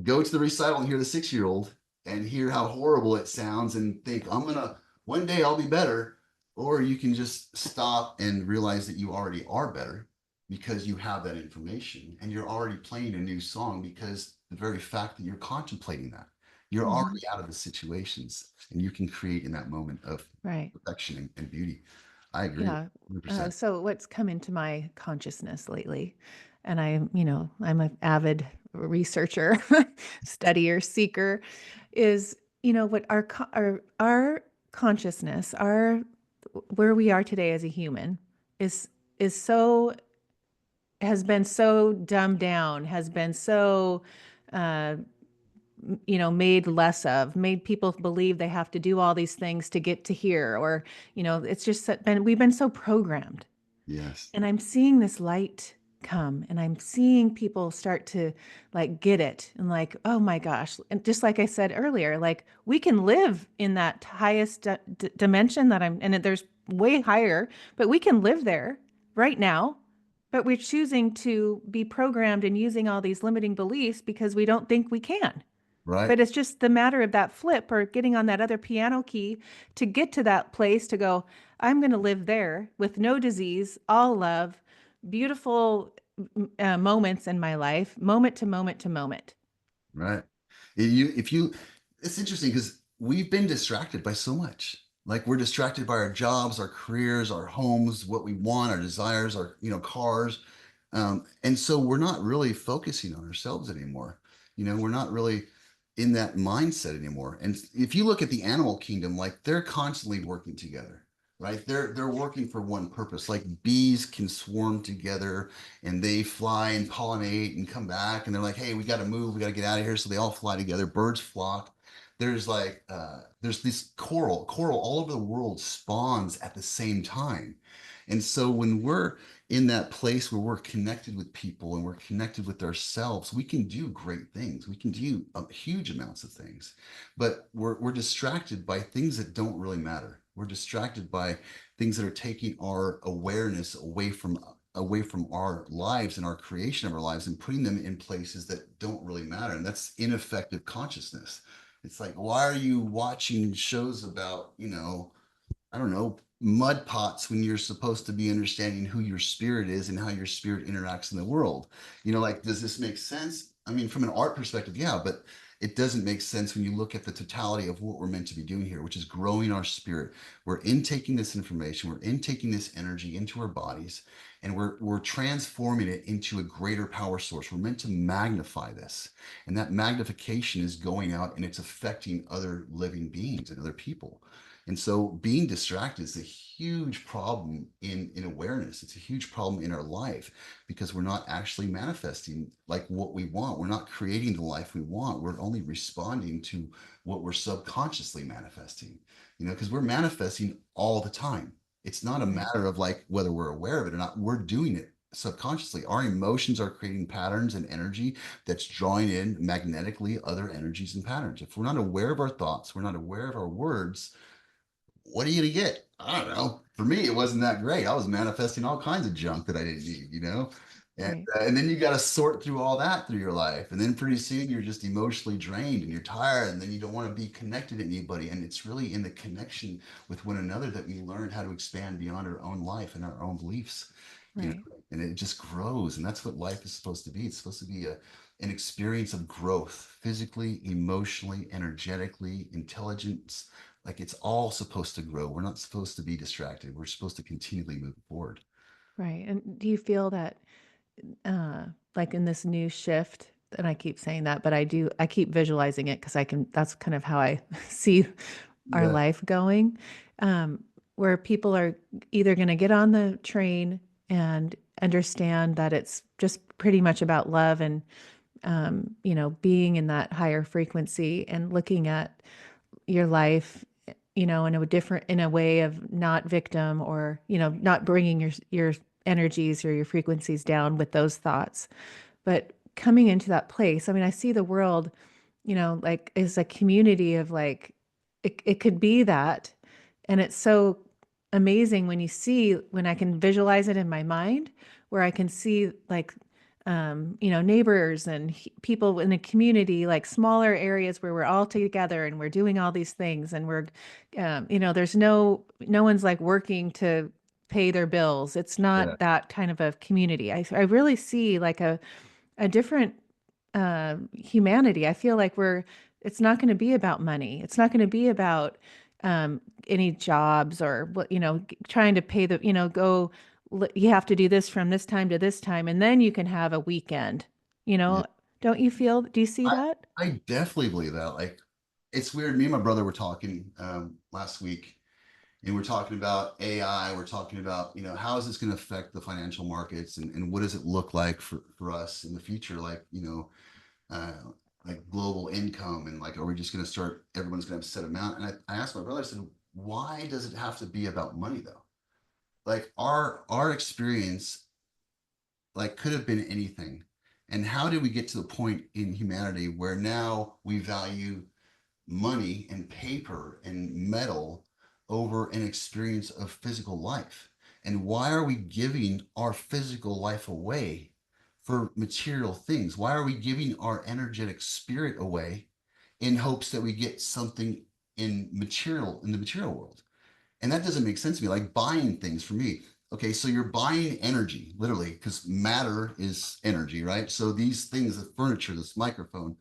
go to the recital and hear the 6 year old and hear how horrible it sounds and think, one day I'll be better. Or you can just stop and realize that you already are better because you have that information and you're already playing a new song because the very fact that you're contemplating that, you're Hmm. already out of the situations and you can create in that moment of Right. perfection and beauty. I agree Yeah. 100%. So what's come into my consciousness lately, and I'm an avid researcher, studier, seeker, is, what our consciousness, our where we are today as a human is is so has been so dumbed down, has been so uh, made less of, made people believe they have to do all these things to get to here, or, it's just been, we've been so programmed. Yes. And I'm seeing this light come, and I'm seeing people start to like get it and like, oh my gosh. And just like I said earlier, like we can live in that highest dimension and there's way higher, but we can live there right now. But we're choosing to be programmed and using all these limiting beliefs because we don't think we can. Right. But it's just the matter of that flip or getting on that other piano key to get to that place to go, I'm going to live there with no disease, all love, beautiful moments in my life, moment to moment to moment. Right. If you, it's interesting because we've been distracted by so much. Like we're distracted by our jobs, our careers, our homes, what we want, our desires, our, cars. And so we're not really focusing on ourselves anymore. We're not really in that mindset anymore. And if you look at the animal kingdom, like they're constantly working together, right? They're working for one purpose. Like bees can swarm together and they fly and pollinate and come back and they're like, hey, we got to move, we got to get out of here. So they all fly together. Birds flock. There's this coral all over the world spawns at the same time. And so when we're in that place where we're connected with people and we're connected with ourselves, we can do great things. We can do huge amounts of things, but we're distracted by things that don't really matter. We're distracted by things that are taking our awareness away from our lives and our creation of our lives and putting them in places that don't really matter. And that's ineffective consciousness. It's like, why are you watching shows about, I don't know, mud pots when you're supposed to be understanding who your spirit is and how your spirit interacts in the world? Like, does this make sense? I mean, from an art perspective, yeah, but it doesn't make sense when you look at the totality of what we're meant to be doing here, which is growing our spirit. We're intaking this information, we're intaking this energy into our bodies, and we're transforming it into a greater power source. We're meant to magnify this. And that magnification is going out and it's affecting other living beings and other people. And so being distracted is a huge problem in awareness. It's a huge problem in our life because we're not actually manifesting like what we want. We're not creating the life we want. We're only responding to what we're subconsciously manifesting, because we're manifesting all the time. It's not a Right. matter of like whether we're aware of it or not. We're doing it subconsciously. Our emotions are creating patterns and energy that's drawing in magnetically other energies and patterns. If we're not aware of our thoughts, we're not aware of our words, what are you gonna get? I don't know. For me, it wasn't that great. I was manifesting all kinds of junk that I didn't need. And Right. and then you got to sort through all that through your life, and then pretty soon you're just emotionally drained and you're tired, and then you don't want to be connected to anybody. And it's really in the connection with one another that we learn how to expand beyond our own life and our own beliefs. You know, Right. and it just grows, and that's what life is supposed to be. It's supposed to be an experience of growth, physically, emotionally, energetically, intelligence, like it's all supposed to grow. We're not supposed to be distracted. We're supposed to continually move forward. Right. And do you feel that uh like in this new shift, and I keep saying that, but I keep visualizing it because that's kind of how I see our Yeah, life going, um, where people are either going to get on the train and understand that it's just pretty much about love and, being in that higher frequency and looking at your life, in a way of not victim, or, not bringing your energies or your frequencies down with those thoughts, but coming into that place. I mean, I see the world, like as a community of like, it could be that. And it's so amazing when I can visualize it in my mind, where I can see like, neighbors and people in a community, like smaller areas where we're all together and we're doing all these things, and there's no one's like working to pay their bills. It's yeah, not that kind of a community. I really see like a different humanity. I feel like it's not going to be about money. It's not going to be about any jobs or what, trying to pay you have to do this from this time to this time, and then you can have a weekend, you yeah. know, do you see I that? I definitely believe that. Like, it's weird. Me and my brother were talking last week, and we're talking about AI. We're talking about, how is this going to affect the financial markets, and what does it look like for us in the future? Like, like global income, and like, are we just going to start? Everyone's going to have a set amount. And I asked my brother, I said, why does it have to be about money though? Like our experience, like, could have been anything. And how did we get to the point in humanity where now we value money and paper and metal over an experience of physical life? And why are we giving our physical life away for material things? Why are we giving our energetic spirit away in hopes that we get something in the material world? And that doesn't make sense to me. Like buying things for me. Okay, so you're buying energy, literally, because matter is energy, right? So these things, the furniture, this microphone,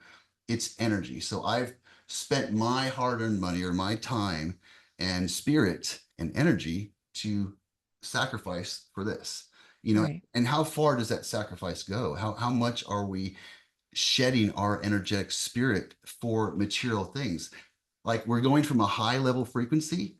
it's energy. So I've spent my hard-earned money or my time and spirit and energy to sacrifice for this. Right. And how far does that sacrifice go? How much are we shedding our energetic spirit for material things? Like we're going from a high level frequency,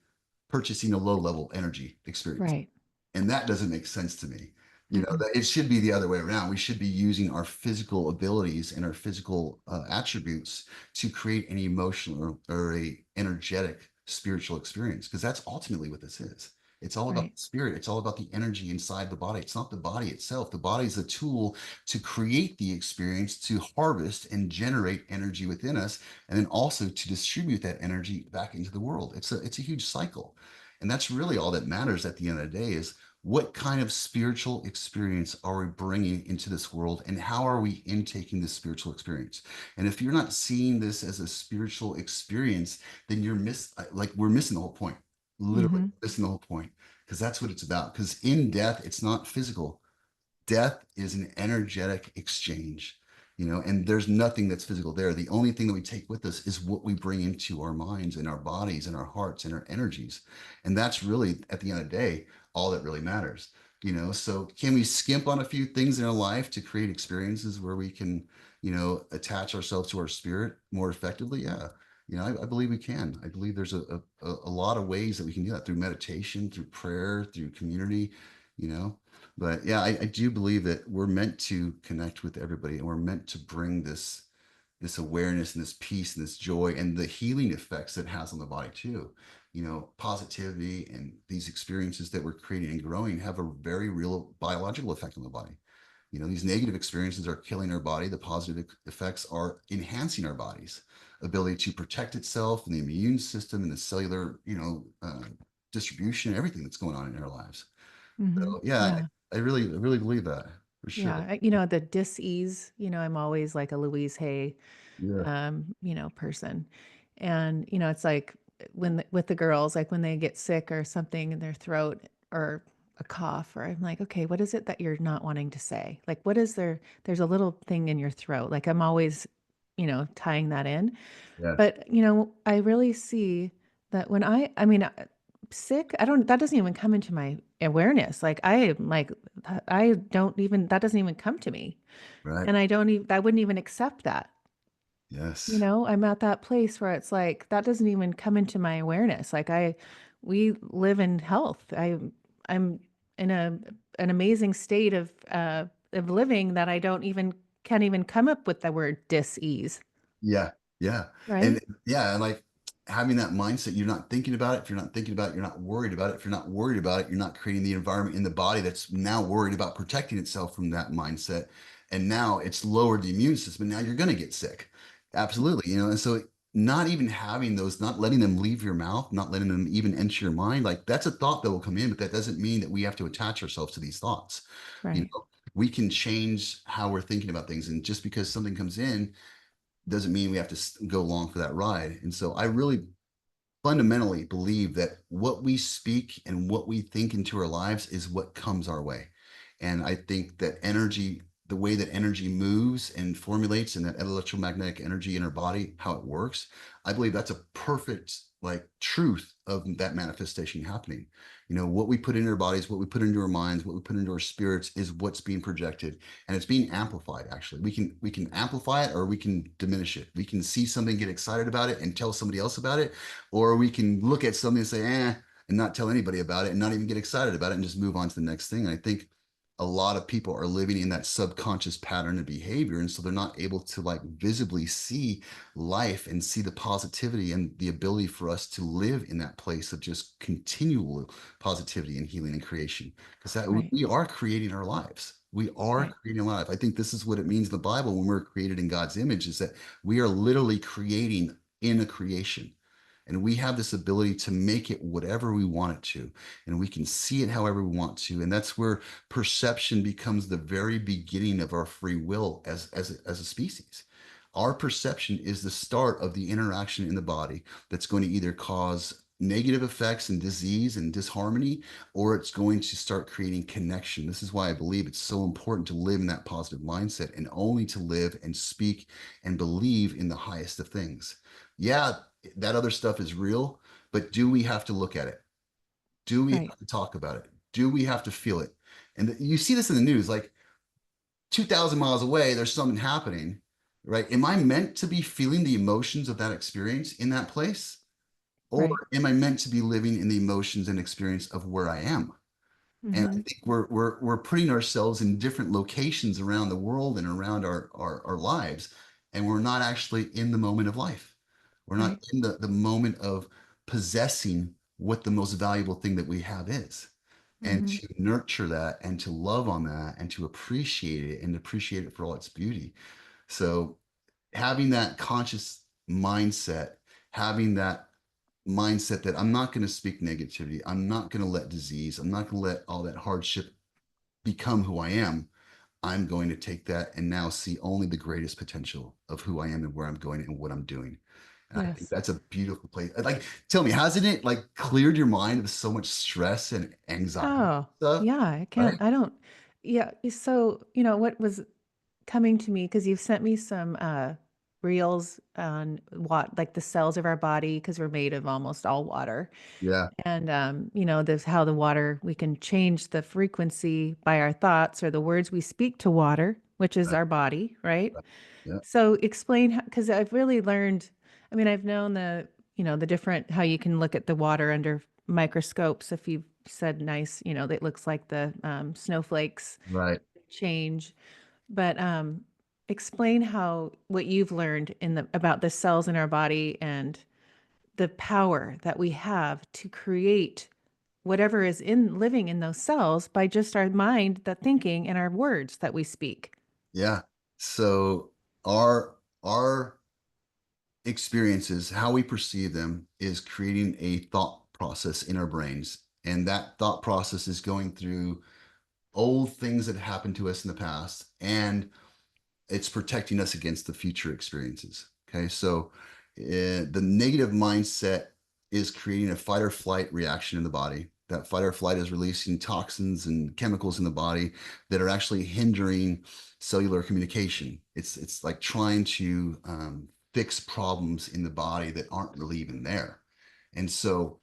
purchasing a low level energy experience. Right. And that doesn't make sense to me. Mm-mm. That it should be the other way around. We should be using our physical abilities and our physical attributes to create an emotional or a energetic spiritual experience, because that's ultimately what this is. It's all about Right. the spirit. It's all about the energy inside the body. It's not the body itself. The body is a tool to create the experience, to harvest and generate energy within us, and then also to distribute that energy back into the world. It's a huge cycle. And that's really all that matters at the end of the day, is what kind of spiritual experience are we bringing into this world, and how are we intaking this spiritual experience? And if you're not seeing this as a spiritual experience, then we're missing the whole point, literally Mm-hmm. missing the whole point, because that's what it's about. Because in death, it's not physical. Death is an energetic exchange, and there's nothing that's physical there. The only thing that we take with us is what we bring into our minds and our bodies and our hearts and our energies. And that's really, at the end of the day, all that really matters. So can we skimp on a few things in our life to create experiences where we can, attach ourselves to our spirit more effectively? Yeah. I believe we can. I believe there's a lot of ways that we can do that, through meditation, through prayer, through community, you know. But yeah, I do believe that we're meant to connect with everybody, and we're meant to bring this awareness and this peace and this joy and the healing effects that it has on the body too. Positivity and these experiences that we're creating and growing have a very real biological effect on the body. These negative experiences are killing our body. The positive effects are enhancing our body's ability to protect itself, and the immune system and the cellular, distribution, everything that's going on in our lives. Mm-hmm. So yeah, Yeah. I really believe that for Yeah. sure. The dis-ease, I'm always like a Louise Hay Yeah, person. And, it's like with the girls, like when they get sick or something in their throat or a cough, or I'm like, okay, what is it that you're not wanting to say? Like, there's a little thing in your throat. Like I'm always, tying that in. yeah, But, I really see that I mean, sick, that doesn't even come into my awareness. Like I am like, that doesn't even come to me. right. And I wouldn't even accept that. You Yes. know, I'm at that place where it's like that doesn't even come into my awareness. Like we live in health. I'm in an amazing state of living that I don't even can't even come up with the word dis-ease, Yeah. Yeah. And right? yeah, and like having that mindset, you're not thinking about it. If you're not thinking about it, you're not worried about it. If you're not worried about it, you're not creating the environment in the body that's now worried about protecting itself from that mindset. And now it's lowered the immune system. Now you're going to get sick. Absolutely. And so not even having those, not letting them leave your mouth, not letting them even enter your mind, like that's a thought that will come in, but that doesn't mean that we have to attach ourselves to these thoughts. You Right. know, we can change how we're thinking about things. And just because something comes in, doesn't mean we have to go along for that ride. And so I really fundamentally believe that what we speak and what we think into our lives is what comes our way. And I think that energy, the way that energy moves and formulates and that electromagnetic energy in our body, how it works, I believe that's a perfect like truth of that manifestation happening. What we put into our bodies, what we put into our minds, what we put into our spirits is what's being projected, and it's being amplified. Actually, we can amplify it or we can diminish it. We can see something, get excited about it and tell somebody else about it, or we can look at something and say, and not tell anybody about it and not even get excited about it and just move on to the next thing. And I think a lot of people are living in that subconscious pattern of behavior. And so they're not able to like visibly see life and see the positivity and the ability for us to live in that place of just continual positivity and healing and creation. Because that Right. we are creating our lives. We are Right. creating a life. I think this is what it means in the Bible when we're created in God's image, is that we are literally creating in a creation. And we have this ability to make it whatever we want it to. And we can see it however we want to. And that's where perception becomes the very beginning of our free will as a species. Our perception is the start of the interaction in the body that's going to either cause negative effects and disease and disharmony, or it's going to start creating connection. This is why I believe it's so important to live in that positive mindset and only to live and speak and believe in the highest of things. Yeah, that other stuff is real, but do we have to look at it? Do we Right. have to talk about it? Do we have to feel it? And you see this in the news, like 2,000 miles away, there's something happening, right? Am I meant to be feeling the emotions of that experience in that place? Or Right. am I meant to be living in the emotions and experience of where I am? And I Mm-hmm. think we're putting ourselves in different locations around the world and around our lives, and we're not actually in the moment of life. We're not Right. in the moment of possessing what the most valuable thing that we have is. And Mm-hmm. to nurture that and to love on that and to appreciate it and appreciate it for all its beauty. So having that conscious mindset, having that mindset that I'm not going to speak negativity, I'm not going to let disease, I'm not going to let all that hardship become who I am. I'm going to take that and now see only the greatest potential of who I am and where I'm going and what I'm doing. And I think Yes. that's a beautiful place. Like, tell me, hasn't it like cleared your mind of so much stress and anxiety Oh, stuff? yeah. I can't, Right? I don't, yeah. So, what was coming to me, because you've sent me some reels on what, like the cells of our body, because we're made of almost all water. Yeah. And, there's how the water, we can change the frequency by our thoughts or the words we speak to water, which is Right. our body, right? Right. Yeah. So explain, because I've really learned, I mean, I've known the different, how you can look at the water under microscopes. If you've said nice, that looks like the snowflakes Right. change. But explain how what you've learned about the cells in our body and the power that we have to create whatever is in living in those cells by just our mind, the thinking, and our words that we speak. Yeah. So our experiences, how we perceive them, is creating a thought process in our brains. And that thought process is going through old things that happened to us in the past, and it's protecting us against the future experiences. Okay. So the negative mindset is creating a fight or flight reaction in the body. That fight or flight is releasing toxins and chemicals in the body that are actually hindering cellular communication. It's like trying to fix problems in the body that aren't really even there. And so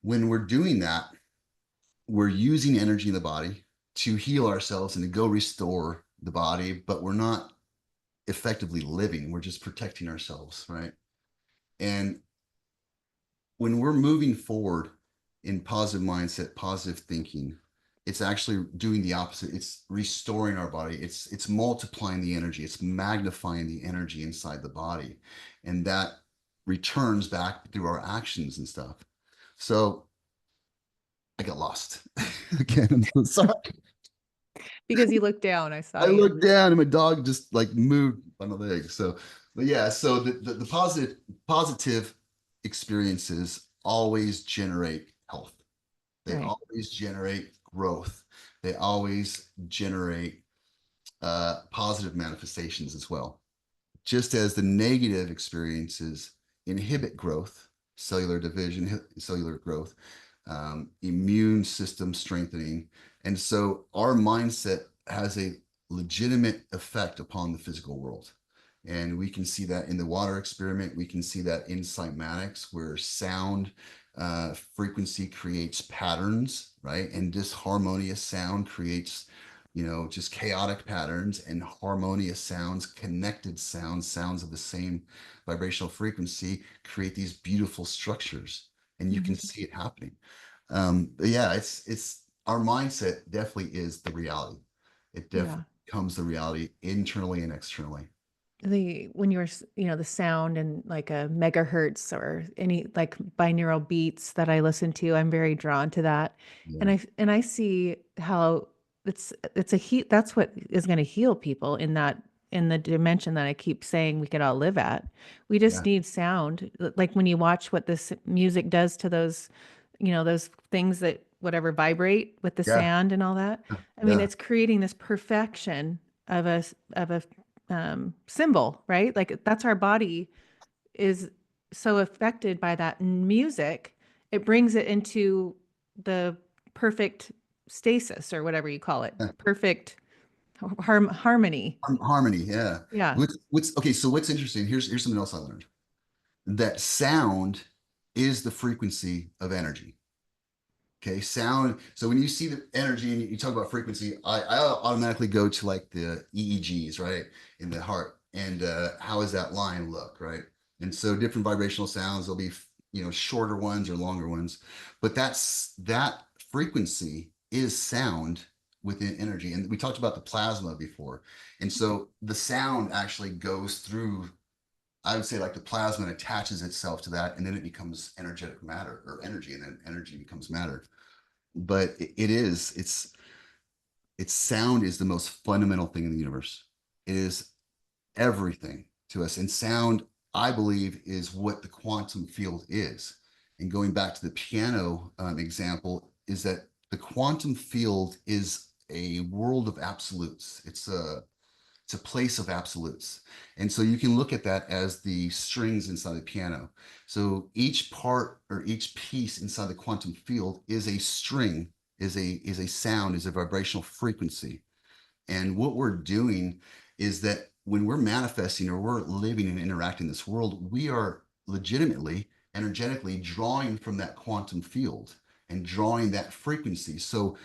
when we're doing that, we're using energy in the body to heal ourselves and to go restore the body, but we're not effectively living. We're just protecting ourselves, right? And when we're moving forward in positive mindset, positive thinking, it's actually doing the opposite. It's restoring our body. It's multiplying the energy. It's magnifying the energy inside the body, and that returns back through our actions and stuff. So I got lost again. I'm so sorry. Because you looked down, I saw I you. looked down and my dog just like moved on the leg. So, but yeah, so the positive experiences always generate health. They Right. always generate growth. They always generate positive manifestations as well. Just as the negative experiences inhibit growth, cellular division, cellular growth, immune system strengthening. And so our mindset has a legitimate effect upon the physical world. And we can see that in the water experiment. We can see that in cymatics, where sound frequency creates patterns, right? And disharmonious sound creates, just chaotic patterns, and harmonious sounds, connected sounds, sounds of the same vibrational frequency create these beautiful structures. And you can Mhm. see it happening. But yeah, it's our mindset definitely is the reality. It Yeah. definitely becomes the reality internally and externally. The when you're the sound and like a megahertz or any like binaural beats that I listen to, I'm very drawn to that. And Yeah, I see how it's a heat that's what is going to heal people in the dimension that I keep saying we could all live at. We just yeah, need sound. Like when you watch what this music does to those, those things that whatever vibrate with the yeah, sand and all that. I mean, yeah, it's creating this perfection of a symbol, right? Like that's our body is so affected by that music. It brings it into the perfect stasis or whatever you call it, yeah. perfect harmony. Harmony. Yeah. Yeah. What's okay? So what's interesting? Here's something else I learned. That sound is the frequency of energy. Okay, sound. So when you see the energy and you talk about frequency, I automatically go to like the EEGs, right, in the heart, and how does that line look, right? And so different vibrational sounds, there'll be shorter ones or longer ones, but that frequency is sound within energy. And we talked about the plasma before, and so the sound actually goes through. I would say like the plasma attaches itself to that, and then it becomes energetic matter or energy, and then energy becomes matter. But it's sound is the most fundamental thing in the universe. It is everything to us. And sound, I believe, is what the quantum field is. And going back to the piano example, is that the quantum field is a world of absolutes. It's a place of absolutes. And so you can look at that as the strings inside the piano. So each part or each piece inside the quantum field is a string, is a sound, is a vibrational frequency. And what we're doing is that when we're manifesting or we're living and interacting in this world, we are legitimately, energetically drawing from that quantum field and drawing that frequency. So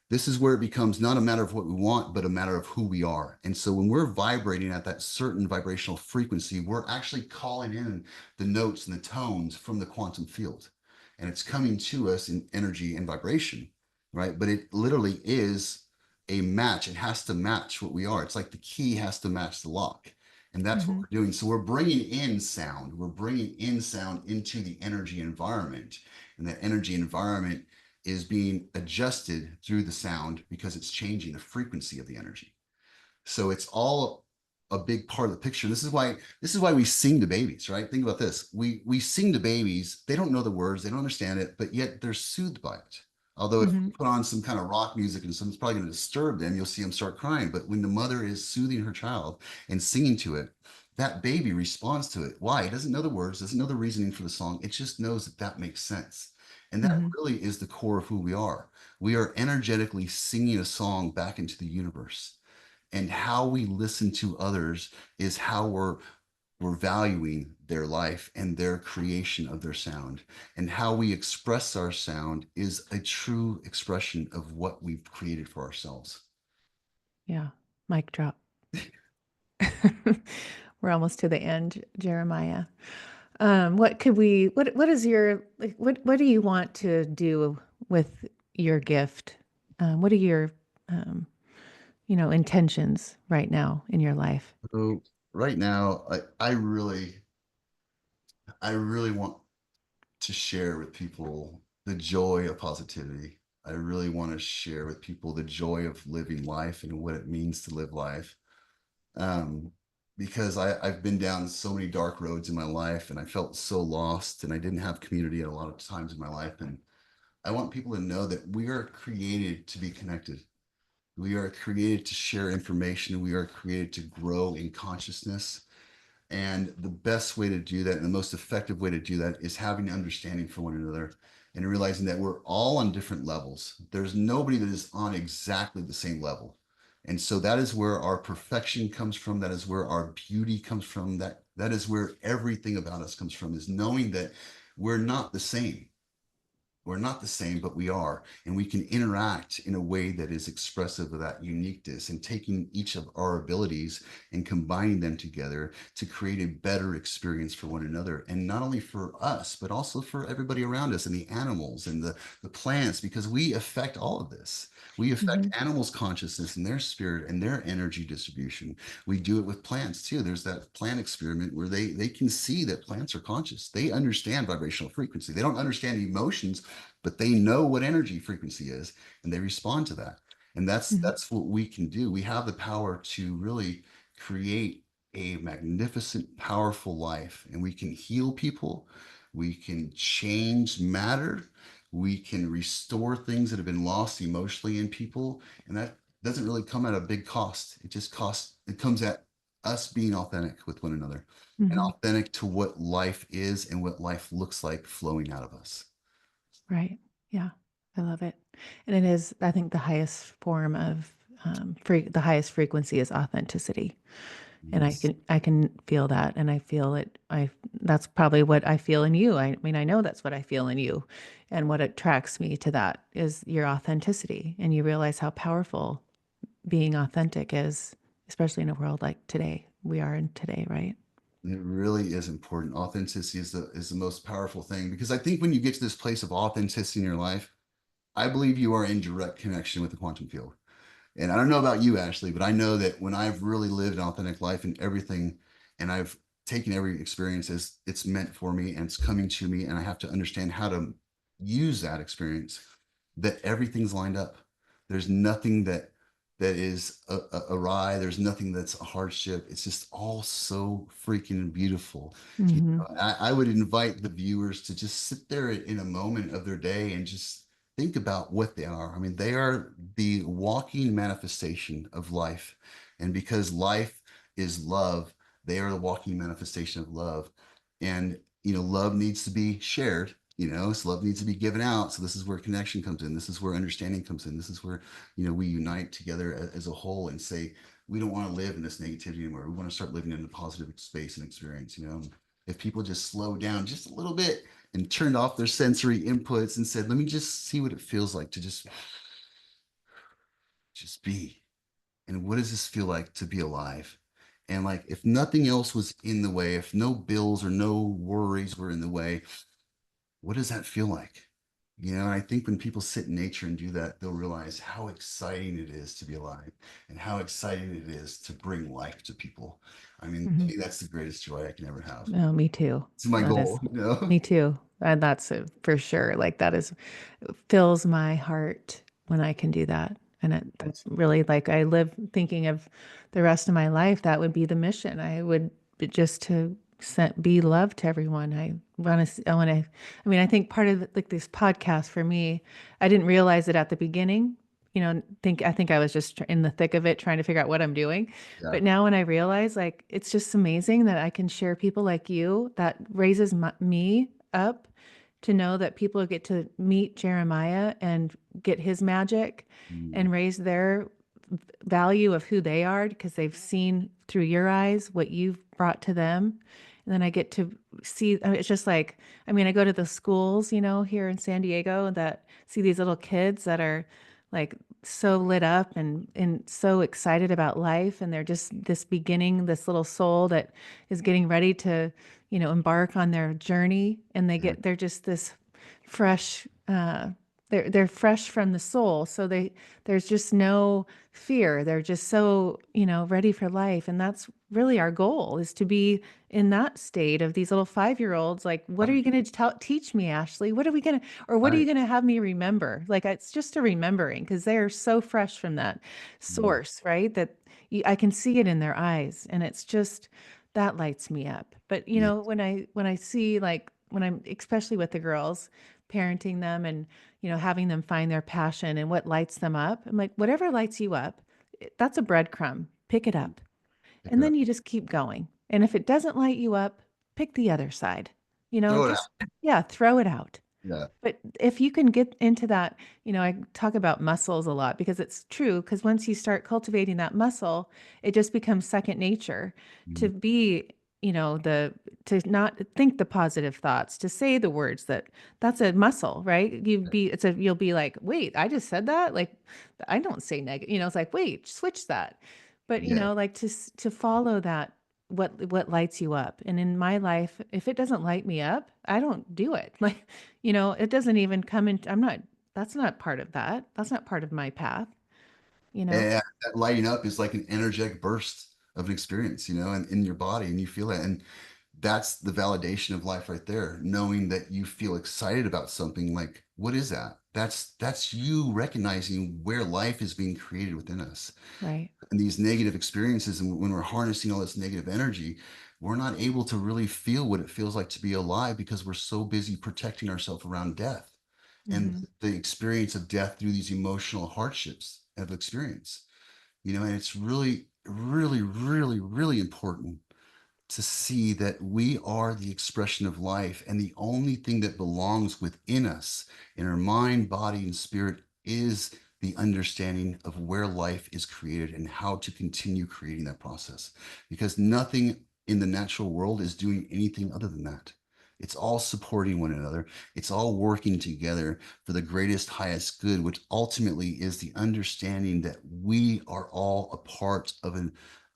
this is where it becomes not a matter of what we want, but a matter of who we are. And so when we're vibrating at that certain vibrational frequency, we're actually calling in the notes and the tones from the quantum field. And it's coming to us in energy and vibration, right? But it literally is a match. It has to match what we are. It's like the key has to match the lock. And that's what Hmm. we're doing. So we're bringing in sound. We're bringing in sound into the energy environment. And that energy environment is being adjusted through the sound because it's changing the frequency of the energy. So it's all a big part of the picture. This is why we sing to babies, right? Think about this. We sing to babies. They don't know the words, they don't understand it, but yet they're soothed by it. Although if Hmm. we put on some kind of rock music and something's probably going to disturb them, you'll see them start crying. But when the mother is soothing her child and singing to it, that baby responds to it. Why? It doesn't know the words, doesn't know the reasoning for the song. It just knows that that makes sense. And that Hmm. really is the core of who we are. We are energetically singing a song back into the universe, and how we listen to others is how we're valuing their life and their creation of their sound. And how we express our sound is a true expression of what we've created for ourselves. Yeah. Mic drop. We're almost to the end, Jeremiah. What is your, like, what do you want to do with your gift? What are your, um, intentions right now in your life? So right now, I really want to share with people the joy of positivity. I really want to share with people the joy of living life and what it means to live life. Um, because I've been down so many dark roads in my life and I felt so lost and I didn't have community at a lot of times in my life. And I want people to know that we are created to be connected. We are created to share information. We are created to grow in consciousness. And the best way to do that and the most effective way to do that is having understanding for one another and realizing that we're all on different levels. There's nobody that is on exactly the same level. And so that is where our perfection comes from. That is where our beauty comes from. That is where everything about us comes from, is knowing that we're not the same. We're not the same, but we are. And we can interact in a way that is expressive of that uniqueness and taking each of our abilities and combining them together to create a better experience for one another. And not only for us, but also for everybody around us and the animals and the plants, because we affect all of this. We affect Hmm. animals' consciousness and their spirit and their energy distribution. We do it with plants too. There's that plant experiment where they can see that plants are conscious. They understand vibrational frequency. They don't understand emotions, but they know what energy frequency is and they respond to that. And Hmm. that's what we can do. We have the power to really create a magnificent, powerful life, and we can heal people. We can change matter. We can restore things that have been lost emotionally in people. And that doesn't really come at a big cost. It comes at us being authentic with one another and Hmm. authentic to what life is and what life looks like flowing out of us. Right. Yeah. I love it. And it is, I think the highest form of the highest frequency is authenticity. And Yes. I can feel that. And I feel it. That's probably what I feel in you. I mean, I know that's what I feel in you. And what attracts me to that is your authenticity. And you realize how powerful being authentic is, especially in a world like today, we are in today, right? It really is important. Authenticity is the most powerful thing because I think when you get to this place of authenticity in your life, I believe you are in direct connection with the quantum field. And I don't know about you, Ashley, but I know that when I've really lived an authentic life and everything, and I've taken every experience as it's meant for me and it's coming to me, and I have to understand how to use that experience, that everything's lined up. There's nothing that is awry. There's nothing that's a hardship. It's just all so freaking beautiful. Hmm. I would invite the viewers to just sit there in a moment of their day and just think about what they are. I mean, they are the walking manifestation of life. And because life is love, they are the walking manifestation of love. And, love needs to be shared. So love needs to be given out. So this is where connection comes in. This is where understanding comes in. This is where, we unite together as a whole and say, we don't want to live in this negativity anymore. We want to start living in a positive space and experience. If people just slow down just a little bit and turned off their sensory inputs and said, let me just see what it feels like to just be. And what does this feel like to be alive? And like, if nothing else was in the way, if no bills or no worries were in the way, what does that feel like? I think when people sit in nature and do that, they'll realize how exciting it is to be alive and how exciting it is to bring life to people. I mean, to Hmm. me, that's the greatest joy I can ever have. Oh, me too. It's my That is goal. me too. And that's it for sure. Like that is fills my heart when I can do that. And that's really like I live thinking of the rest of my life. That would be the mission. I would just to be love to everyone. I want to, I mean, I think part of like this podcast for me, I didn't realize it at the beginning. I think I was just in the thick of it trying to figure out what I'm doing. Yeah. But now when I realize like it's just amazing that I can share people like you that raises me up to know that people get to meet Jeremiah and get his magic Mm. and raise their value of who they are because they've seen through your eyes what you've brought to them. And then I get to see, I mean, it's just like, I mean, I go to the schools, here in San Diego that see these little kids that are like so lit up and so excited about life, and they're just this beginning, this little soul that is getting ready to, embark on their journey, and Yeah. they're just this fresh they're fresh from the soul, so there's just no fear. They're just so, ready for life, and that's really our goal, is to be in that state of these little 5-year-olds. Like, what are Right. you going to teach me, Ashley? What are we going to, or what are you Right. going to have me remember? Like, it's just a remembering, because they're so fresh from that Mm. source, right? That I can see it in their eyes, and it's just that lights me up. But Yeah. when I see, like, when I'm especially with the girls, parenting them, and having them find their passion and what lights them up, I'm like, whatever lights you up, that's a breadcrumb. Pick it Mm. up. Pick And it up. then you just keep going. And if it doesn't light you up, pick the other side. Throw it Just, out. yeah, throw it out. Yeah. But if you can get into that, I talk about muscles a lot, because it's true. Because once you start cultivating that muscle, it just becomes second nature to Mm. be, to not think the positive thoughts, to say the words that's a muscle, right? You'll be like, wait, I just said that? Like, I don't say negative, it's like, wait, switch that. But, Yeah. like, to follow that, what lights you up. And in my life, if it doesn't light me up, I don't do it. Like, it doesn't even come in. That's not part of that. That's not part of my path, you know? And that lighting up is like an energetic burst of an experience, and in your body, and you feel it. And that's the validation of life right there, knowing that you feel excited about something. Like, what is that? That's you recognizing where life is being created within us. Right. And these negative experiences, and when we're harnessing all this negative energy, we're not able to really feel what it feels like to be alive, because we're so busy protecting ourselves around death and Hmm. the experience of death through these emotional hardships of experience. And it's really, really, really, really important to see that we are the expression of life, and the only thing that belongs within us, in our mind, body, and spirit, is the understanding of where life is created and how to continue creating that process, because nothing in the natural world is doing anything other than that. It's all supporting one another. It's all working together for the greatest, highest good, which ultimately is the understanding that we are all a part of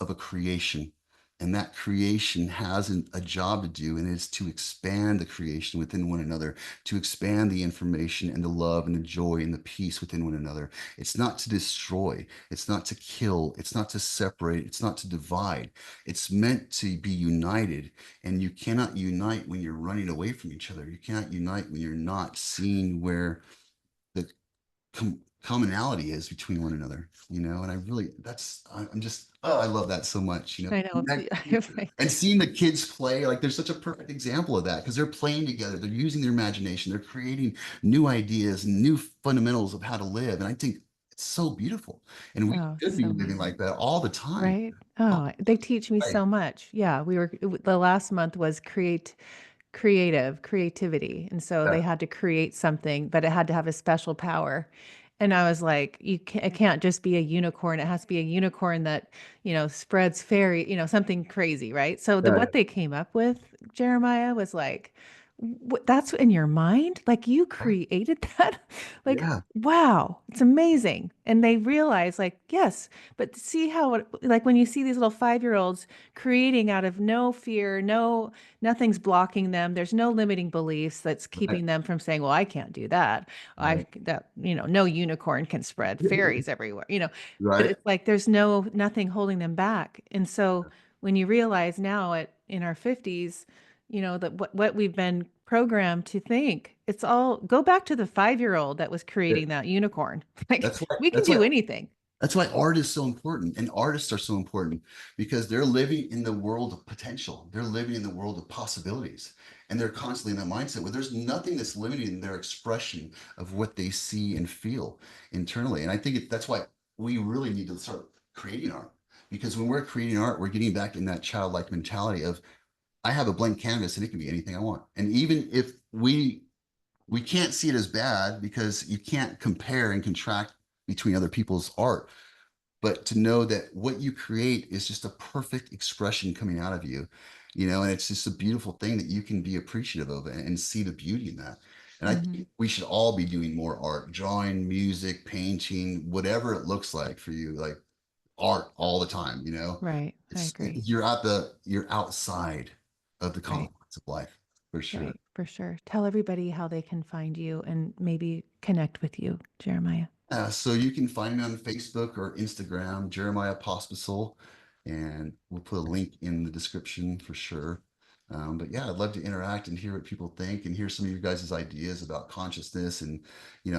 a creation, and that creation has a job to do, and it's to expand the creation within one another, to expand the information and the love and the joy and the peace within one another. It's not to destroy, it's not to kill, it's not to separate, it's not to divide. It's meant to be united. And you cannot unite when you're running away from each other. You cannot unite when you're not seeing where the commonality is between one another, and I really, I'm just, oh, I love that so much, I know. Right. and seeing the kids play, like, there's such a perfect example of that, because they're playing together, they're using their imagination, they're creating new ideas and new fundamentals of how to live. And I think it's so beautiful, and we Oh, should be so living amazing. like that all the time. Right. Oh, Oh, they teach me right. so much. Yeah. The last month was creativity. And so Yeah, they had to create something, but it had to have a special power. And I was like, it can't just be a unicorn. It has to be a unicorn that, spreads fairy, something crazy, right? So yeah, what they came up with, Jeremiah, was like, that's in your mind? Like, you created that? Like, yeah, wow, it's amazing. And they realize, like, yes, but see how like, when you see these little 5-year-olds creating out of no fear, nothing's blocking them. There's no limiting beliefs that's right, keeping them from saying, well, I can't do that. right, No unicorn can spread fairies everywhere, but right. it's like there's nothing holding them back. And so when you realize now, in our 50s, that what we've been programmed to think, it's all, go back to the 5-year-old that was Yeah. creating that unicorn. Like, That's why, we can that's why do anything. That's why art is so important, and artists are so important, because they're living in the world of potential. They're living in the world of possibilities, and they're constantly in that mindset where there's nothing that's limiting their expression of what they see and feel internally. And I think that's why we really need to start creating art, because when we're creating art, we're getting back in that childlike mentality of, I have a blank canvas and it can be anything I want. And even if we can't see it as bad, because you can't compare and contract between other people's art, but to know that what you create is just a perfect expression coming out of you, and it's just a beautiful thing that you can be appreciative of and see the beauty in that. And I Hmm. think we should all be doing more art, drawing, music, painting, whatever it looks like for you, like art all the time, you know? Right. I agree. You're outside of the Right. confines of life for sure. Right. For sure. Tell everybody how they can find you and maybe connect with you, Jeremiah. So you can find me on Facebook or Instagram, Jeremiah Pospisal, and we'll put a link in the description for sure. But yeah, I'd love to interact and hear what people think and hear some of you guys' ideas about consciousness and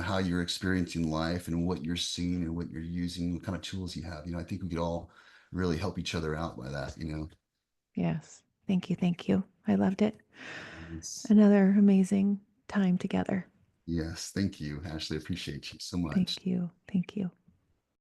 how you're experiencing life and what you're seeing and what you're using, what kind of tools you have. I think we could all really help each other out by that. Yes. Thank you. Thank you. I loved it. Yes. Another amazing time together. Yes, thank you, Ashley. Appreciate you so much. Thank you. Thank you.